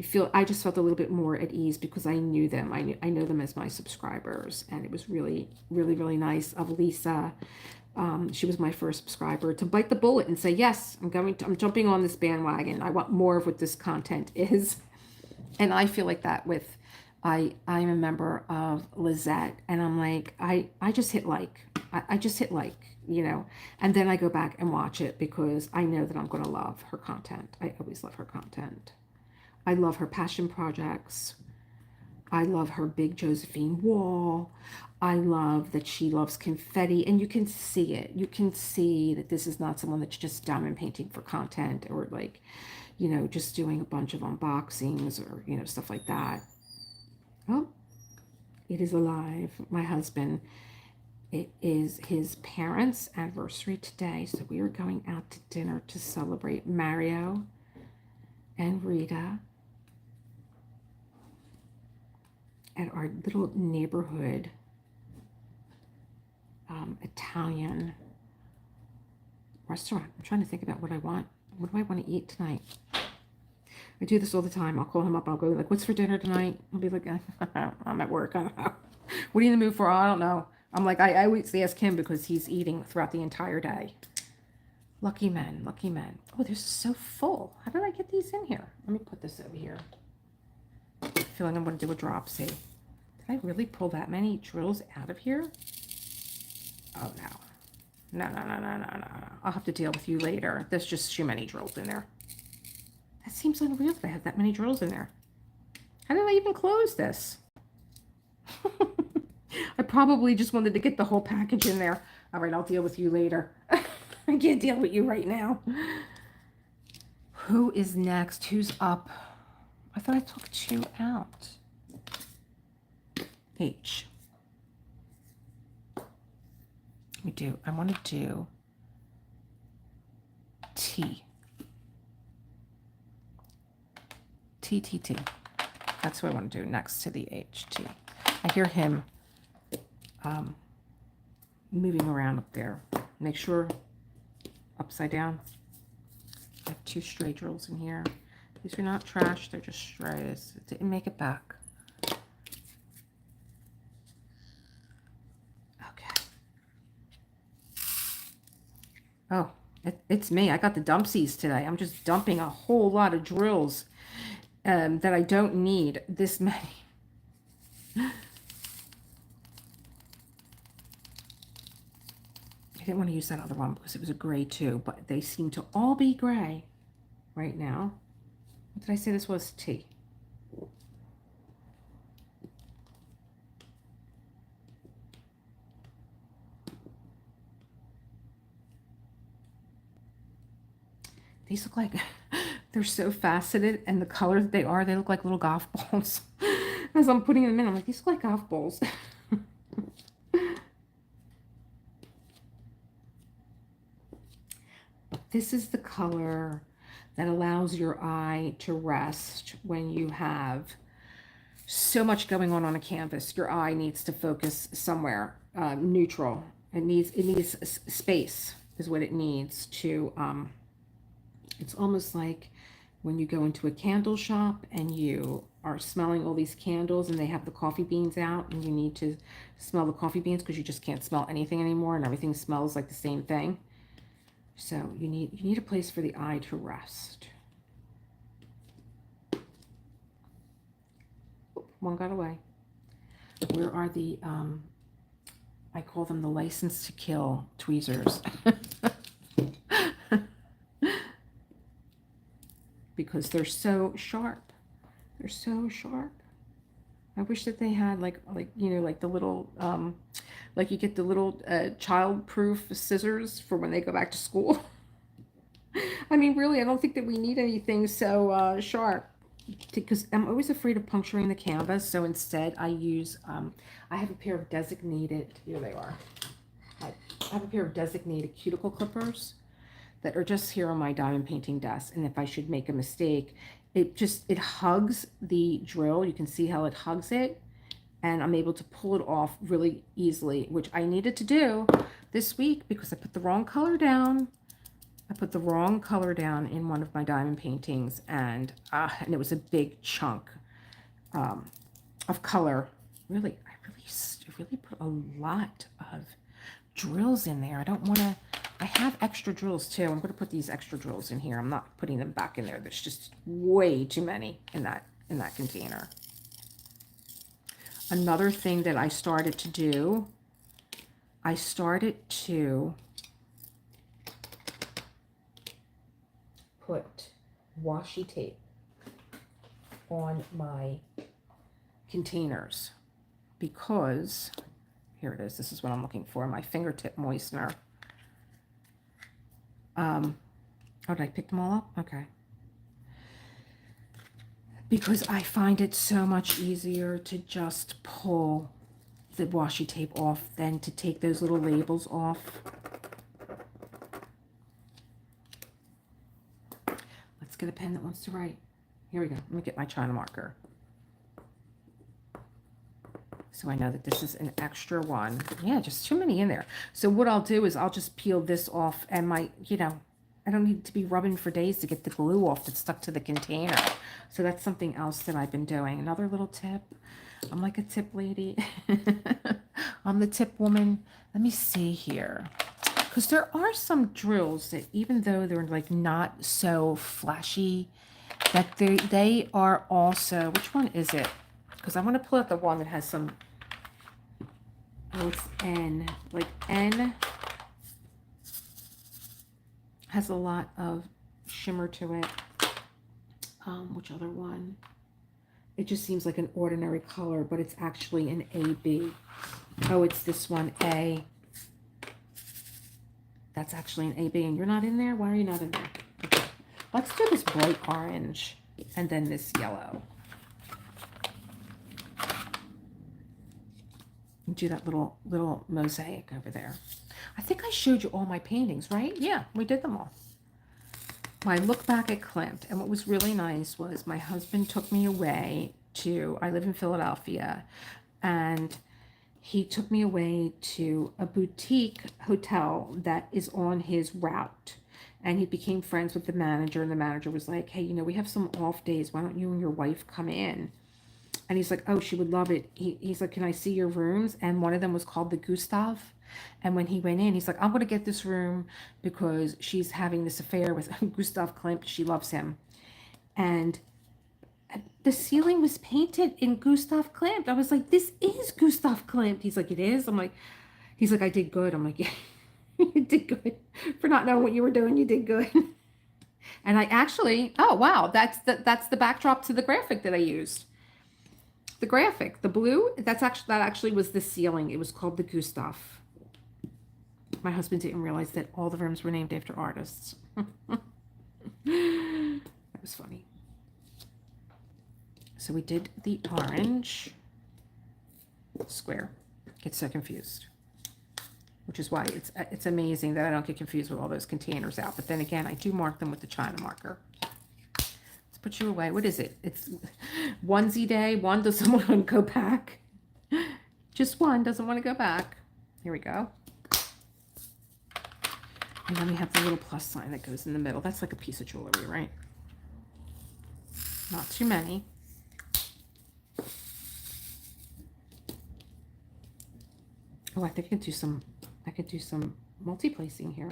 feel, I just felt a little bit more at ease because I knew them. I know them as my subscribers, and it was really, really, really nice of Lisa. She was my first subscriber to bite the bullet and say, yes, I'm jumping on this bandwagon. I want more of what this content is. And I feel like that with, I'm a member of Lizette, and I'm like, I just hit like, I just hit like, and then I go back and watch it because I know that I'm going to love her content. I always love her content. I love her passion projects. I love her big Josephine wall. I love that she loves confetti, and you can see it. You can see that this is not someone that's just diamond painting for content, or like, you know, just doing a bunch of unboxings or, you know, stuff like that. Oh, it is alive. My husband, it is his parents' anniversary today, so we are going out to dinner to celebrate Mario and Rita at our little neighborhood Italian restaurant. I'm trying to think about what I want. What do I want to eat tonight? I do this all the time. I'll call him up. I'll go like, what's for dinner tonight? I'll be like, I'm at work. I don't know. What are you in the mood for? I don't know. I'm like, I always ask him because he's eating throughout the entire day. Lucky men, lucky men. Oh, this is so full. How did I get these in here? Let me put this over here. I feel like I'm going to do a drop. See, did I really pull that many drills out of here? Oh, no. No. I'll have to deal with you later. There's just too many drills in there. That seems unreal that I have that many drills in there. How did I even close this? I probably just wanted to get the whole package in there. All right, I'll deal with you later. I can't deal with you right now. Who is next? Who's up? I thought I took 2 out. H. I want to do T. T. That's what I want to do next to the H, T. I hear him moving around up there. Make sure upside down. I have 2 stray drills in here. These are not trash, they're just strays. It didn't make it back. Okay. Oh, it's me. I got the dumpsies today. I'm just dumping a whole lot of drills that I don't need this many. I didn't want to use that other one because it was a gray too, but they seem to all be gray right now. What did I say this was? T. These look like, they're so faceted, and the color that they look like little golf balls. As I'm putting them in, I'm like, these look like golf balls. This is the color that allows your eye to rest when you have so much going on a canvas. Your eye needs to focus somewhere neutral. It needs space is what it needs to. It's almost like when you go into a candle shop and you are smelling all these candles and they have the coffee beans out, and you need to smell the coffee beans because you just can't smell anything anymore and everything smells like the same thing. So you need a place for the eye to rest. Oop, one got away. Where are the, I call them the license to kill tweezers. Because they're so sharp. They're so sharp. I wish that they had like you know, like the little like you get the little child-proof scissors for when they go back to school. I mean, really, I don't think that we need anything so sharp, because I'm always afraid of puncturing the canvas. So instead, I use I have a pair of designated. Here they are. I have a pair of designated cuticle clippers that are just here on my diamond painting desk. And if I should make a mistake, it hugs the drill. You can see how it hugs it. And I'm able to pull it off really easily, which I needed to do this week because I put the wrong color down. I put the wrong color down in one of my diamond paintings, and it was a big chunk of color. Really, I really put a lot of drills in there. I don't want to. I have extra drills too. I'm going to put these extra drills in here. I'm not putting them back in there. There's just way too many in that container. Another thing that I started to do, I started to put washi tape on my containers because, here it is. This is what I'm looking for, my fingertip moistener. Oh, did I pick them all up? Okay. Because I find it so much easier to just pull the washi tape off than to take those little labels off. Let's get a pen that wants to write. Here we go. Let me get my China marker. So I know that this is an extra one. Yeah, just too many in there. So what I'll do is I'll just peel this off and my, you know, I don't need to be rubbing for days to get the glue off that's stuck to the container. So that's something else that I've been doing. Another little tip. I'm like a tip lady. I'm the tip woman. Let me see here. Because there are some drills that even though they're like not so flashy, that they are also, which one is it? Because I want to pull out the one that has some, oh, it's N. Like N has a lot of shimmer to it. Which other one? It just seems like an ordinary color, but it's actually an AB. Oh, it's this one, A. That's actually an AB, and you're not in there? Why are you not in there? Okay. Let's do this bright orange and then this yellow. Do that little mosaic over there. I think I showed you all my paintings, right? Yeah, we did them all. My look back at Klimt, and what was really nice was my husband took me away to, I live in Philadelphia, and he took me away to a boutique hotel that is on his route. And he became friends with the manager, and the manager was like, hey, you know, we have some off days. Why don't you and your wife come in? And he's like, oh, she would love it. He's like, can I see your rooms? And one of them was called the Gustav. And when he went in, he's like, I'm going to get this room because she's having this affair with Gustav Klimt. She loves him. And the ceiling was painted in Gustav Klimt. I was like, this is Gustav Klimt. He's like, it is? I'm like, he's like, I did good. I'm like, yeah, you did good. For not knowing what you were doing, you did good. And I actually, oh, wow, that's the backdrop to the graphic that I used. The graphic, the blue, that actually was the ceiling. It was called the Gustav. My husband didn't realize that all the rooms were named after artists. That was funny. So we did the orange square. Get so confused. Which is why it's amazing that I don't get confused with all those containers out. But then again, I do mark them with the China marker. Let's put you away. What is it? It's onesie day. One doesn't want to go back. Just one doesn't want to go back. Here we go. And then we have the little plus sign that goes in the middle. That's like a piece of jewelry, right? Not too many. Oh, I think I could do some multi-placing here.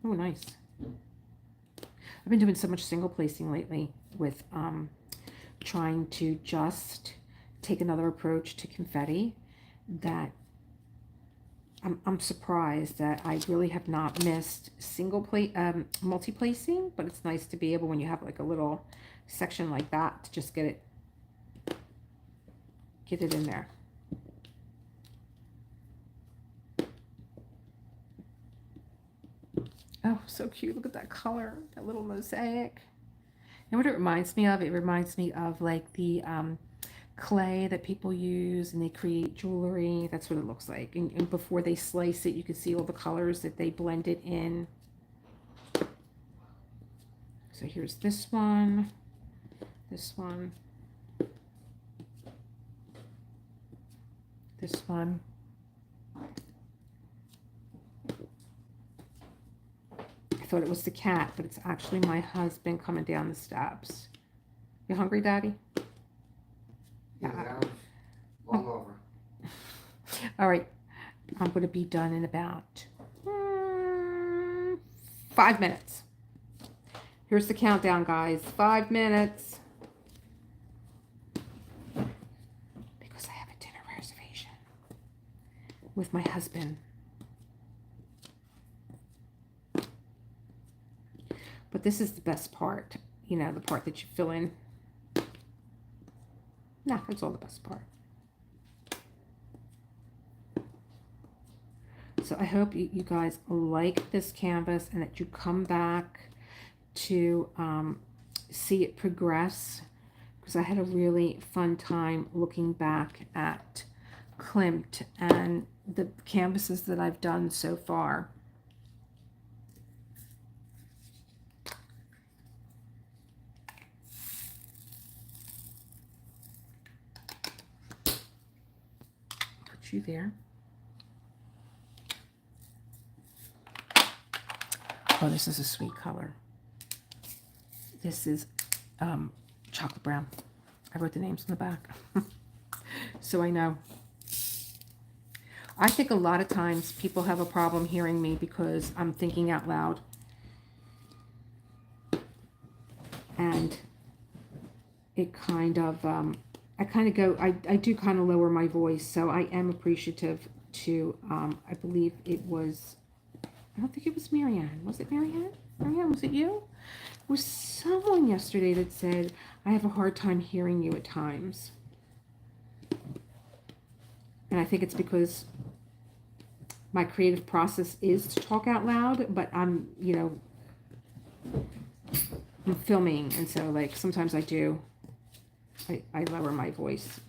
Oh, nice. I've been doing so much single placing lately with trying to just take another approach to confetti that I'm surprised that I really have not missed multi-placing, but it's nice to be able, when you have like a little section like that, to just get it in there. Oh, so cute. Look at that color, that little mosaic. And what it reminds me of, it reminds me of like the clay that people use and they create jewelry. That's what it looks like. And before they slice it, you can see all the colors that they blended in. So here's this one, this one, this one. I thought it was the cat, but it's actually my husband coming down the steps. You hungry, Daddy? Yeah, long over. All right, I'm going to be done in about 5 minutes. Here's the countdown, guys. 5 minutes. Because I have a dinner reservation with my husband. But this is the best part, you know, the part that you fill in Nah, it's all the best part. So I hope you guys like this canvas and that you come back to see it progress, because I had a really fun time looking back at Klimt and the canvases that I've done so far. Put you there. Oh, this is a sweet color. This is chocolate brown. I wrote the names on the back. So I know. I think a lot of times people have a problem hearing me because I'm thinking out loud. And it kind of, I do kind of lower my voice. So I am appreciative to, I believe it was, I don't think it was Marianne. Was it Marianne? Marianne, was it you? There was someone yesterday that said, I have a hard time hearing you at times. And I think it's because my creative process is to talk out loud, but I'm, you know, I'm filming. And so like sometimes I do, I lower my voice.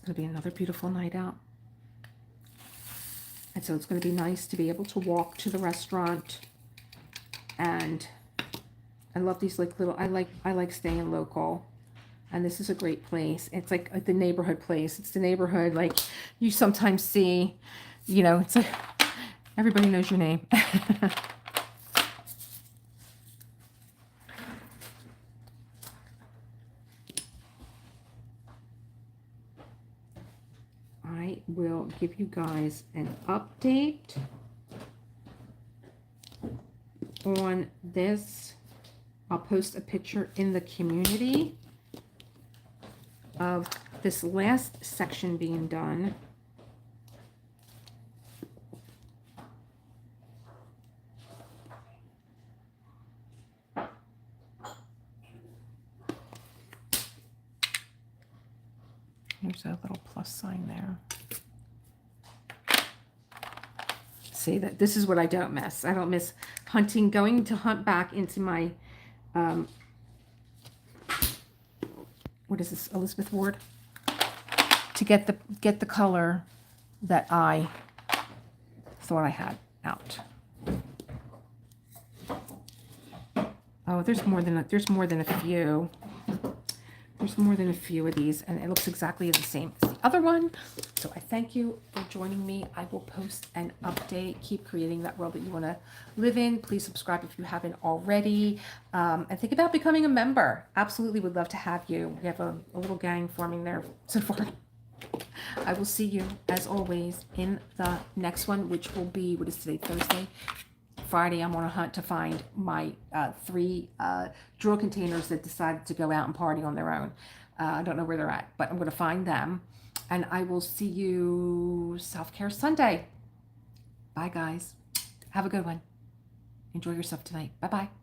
Going to be another beautiful night out, and so it's going to be nice to be able to walk to the restaurant. And I love these like little, I like staying local, and this is a great place. It's like the neighborhood place. It's the neighborhood like you sometimes see, you know, it's like everybody knows your name. I will give you guys an update on this. I'll post a picture in the community of this last section being done. There's a little plus sign there. See, that this is what I don't miss. I don't miss hunting, going to hunt back into my, what is this, Elizabeth Ward? To get the color that I thought I had out. Oh, there's more than a few. There's more than a few of these, and it looks exactly the same as the other one. So I thank you for joining me. I will post an update. Keep creating that world that you want to live in. Please subscribe if you haven't already. And think about becoming a member. Absolutely would love to have you. We have a little gang forming there so far. I will see you, as always, in the next one, which will be, what is today, Thursday? Friday, I'm on a hunt to find my 3 drawer containers that decided to go out and party on their own. I don't know where they're at, but I'm going to find them. And I will see you Self-Care Sunday. Bye, guys. Have a good one. Enjoy yourself tonight. Bye-bye.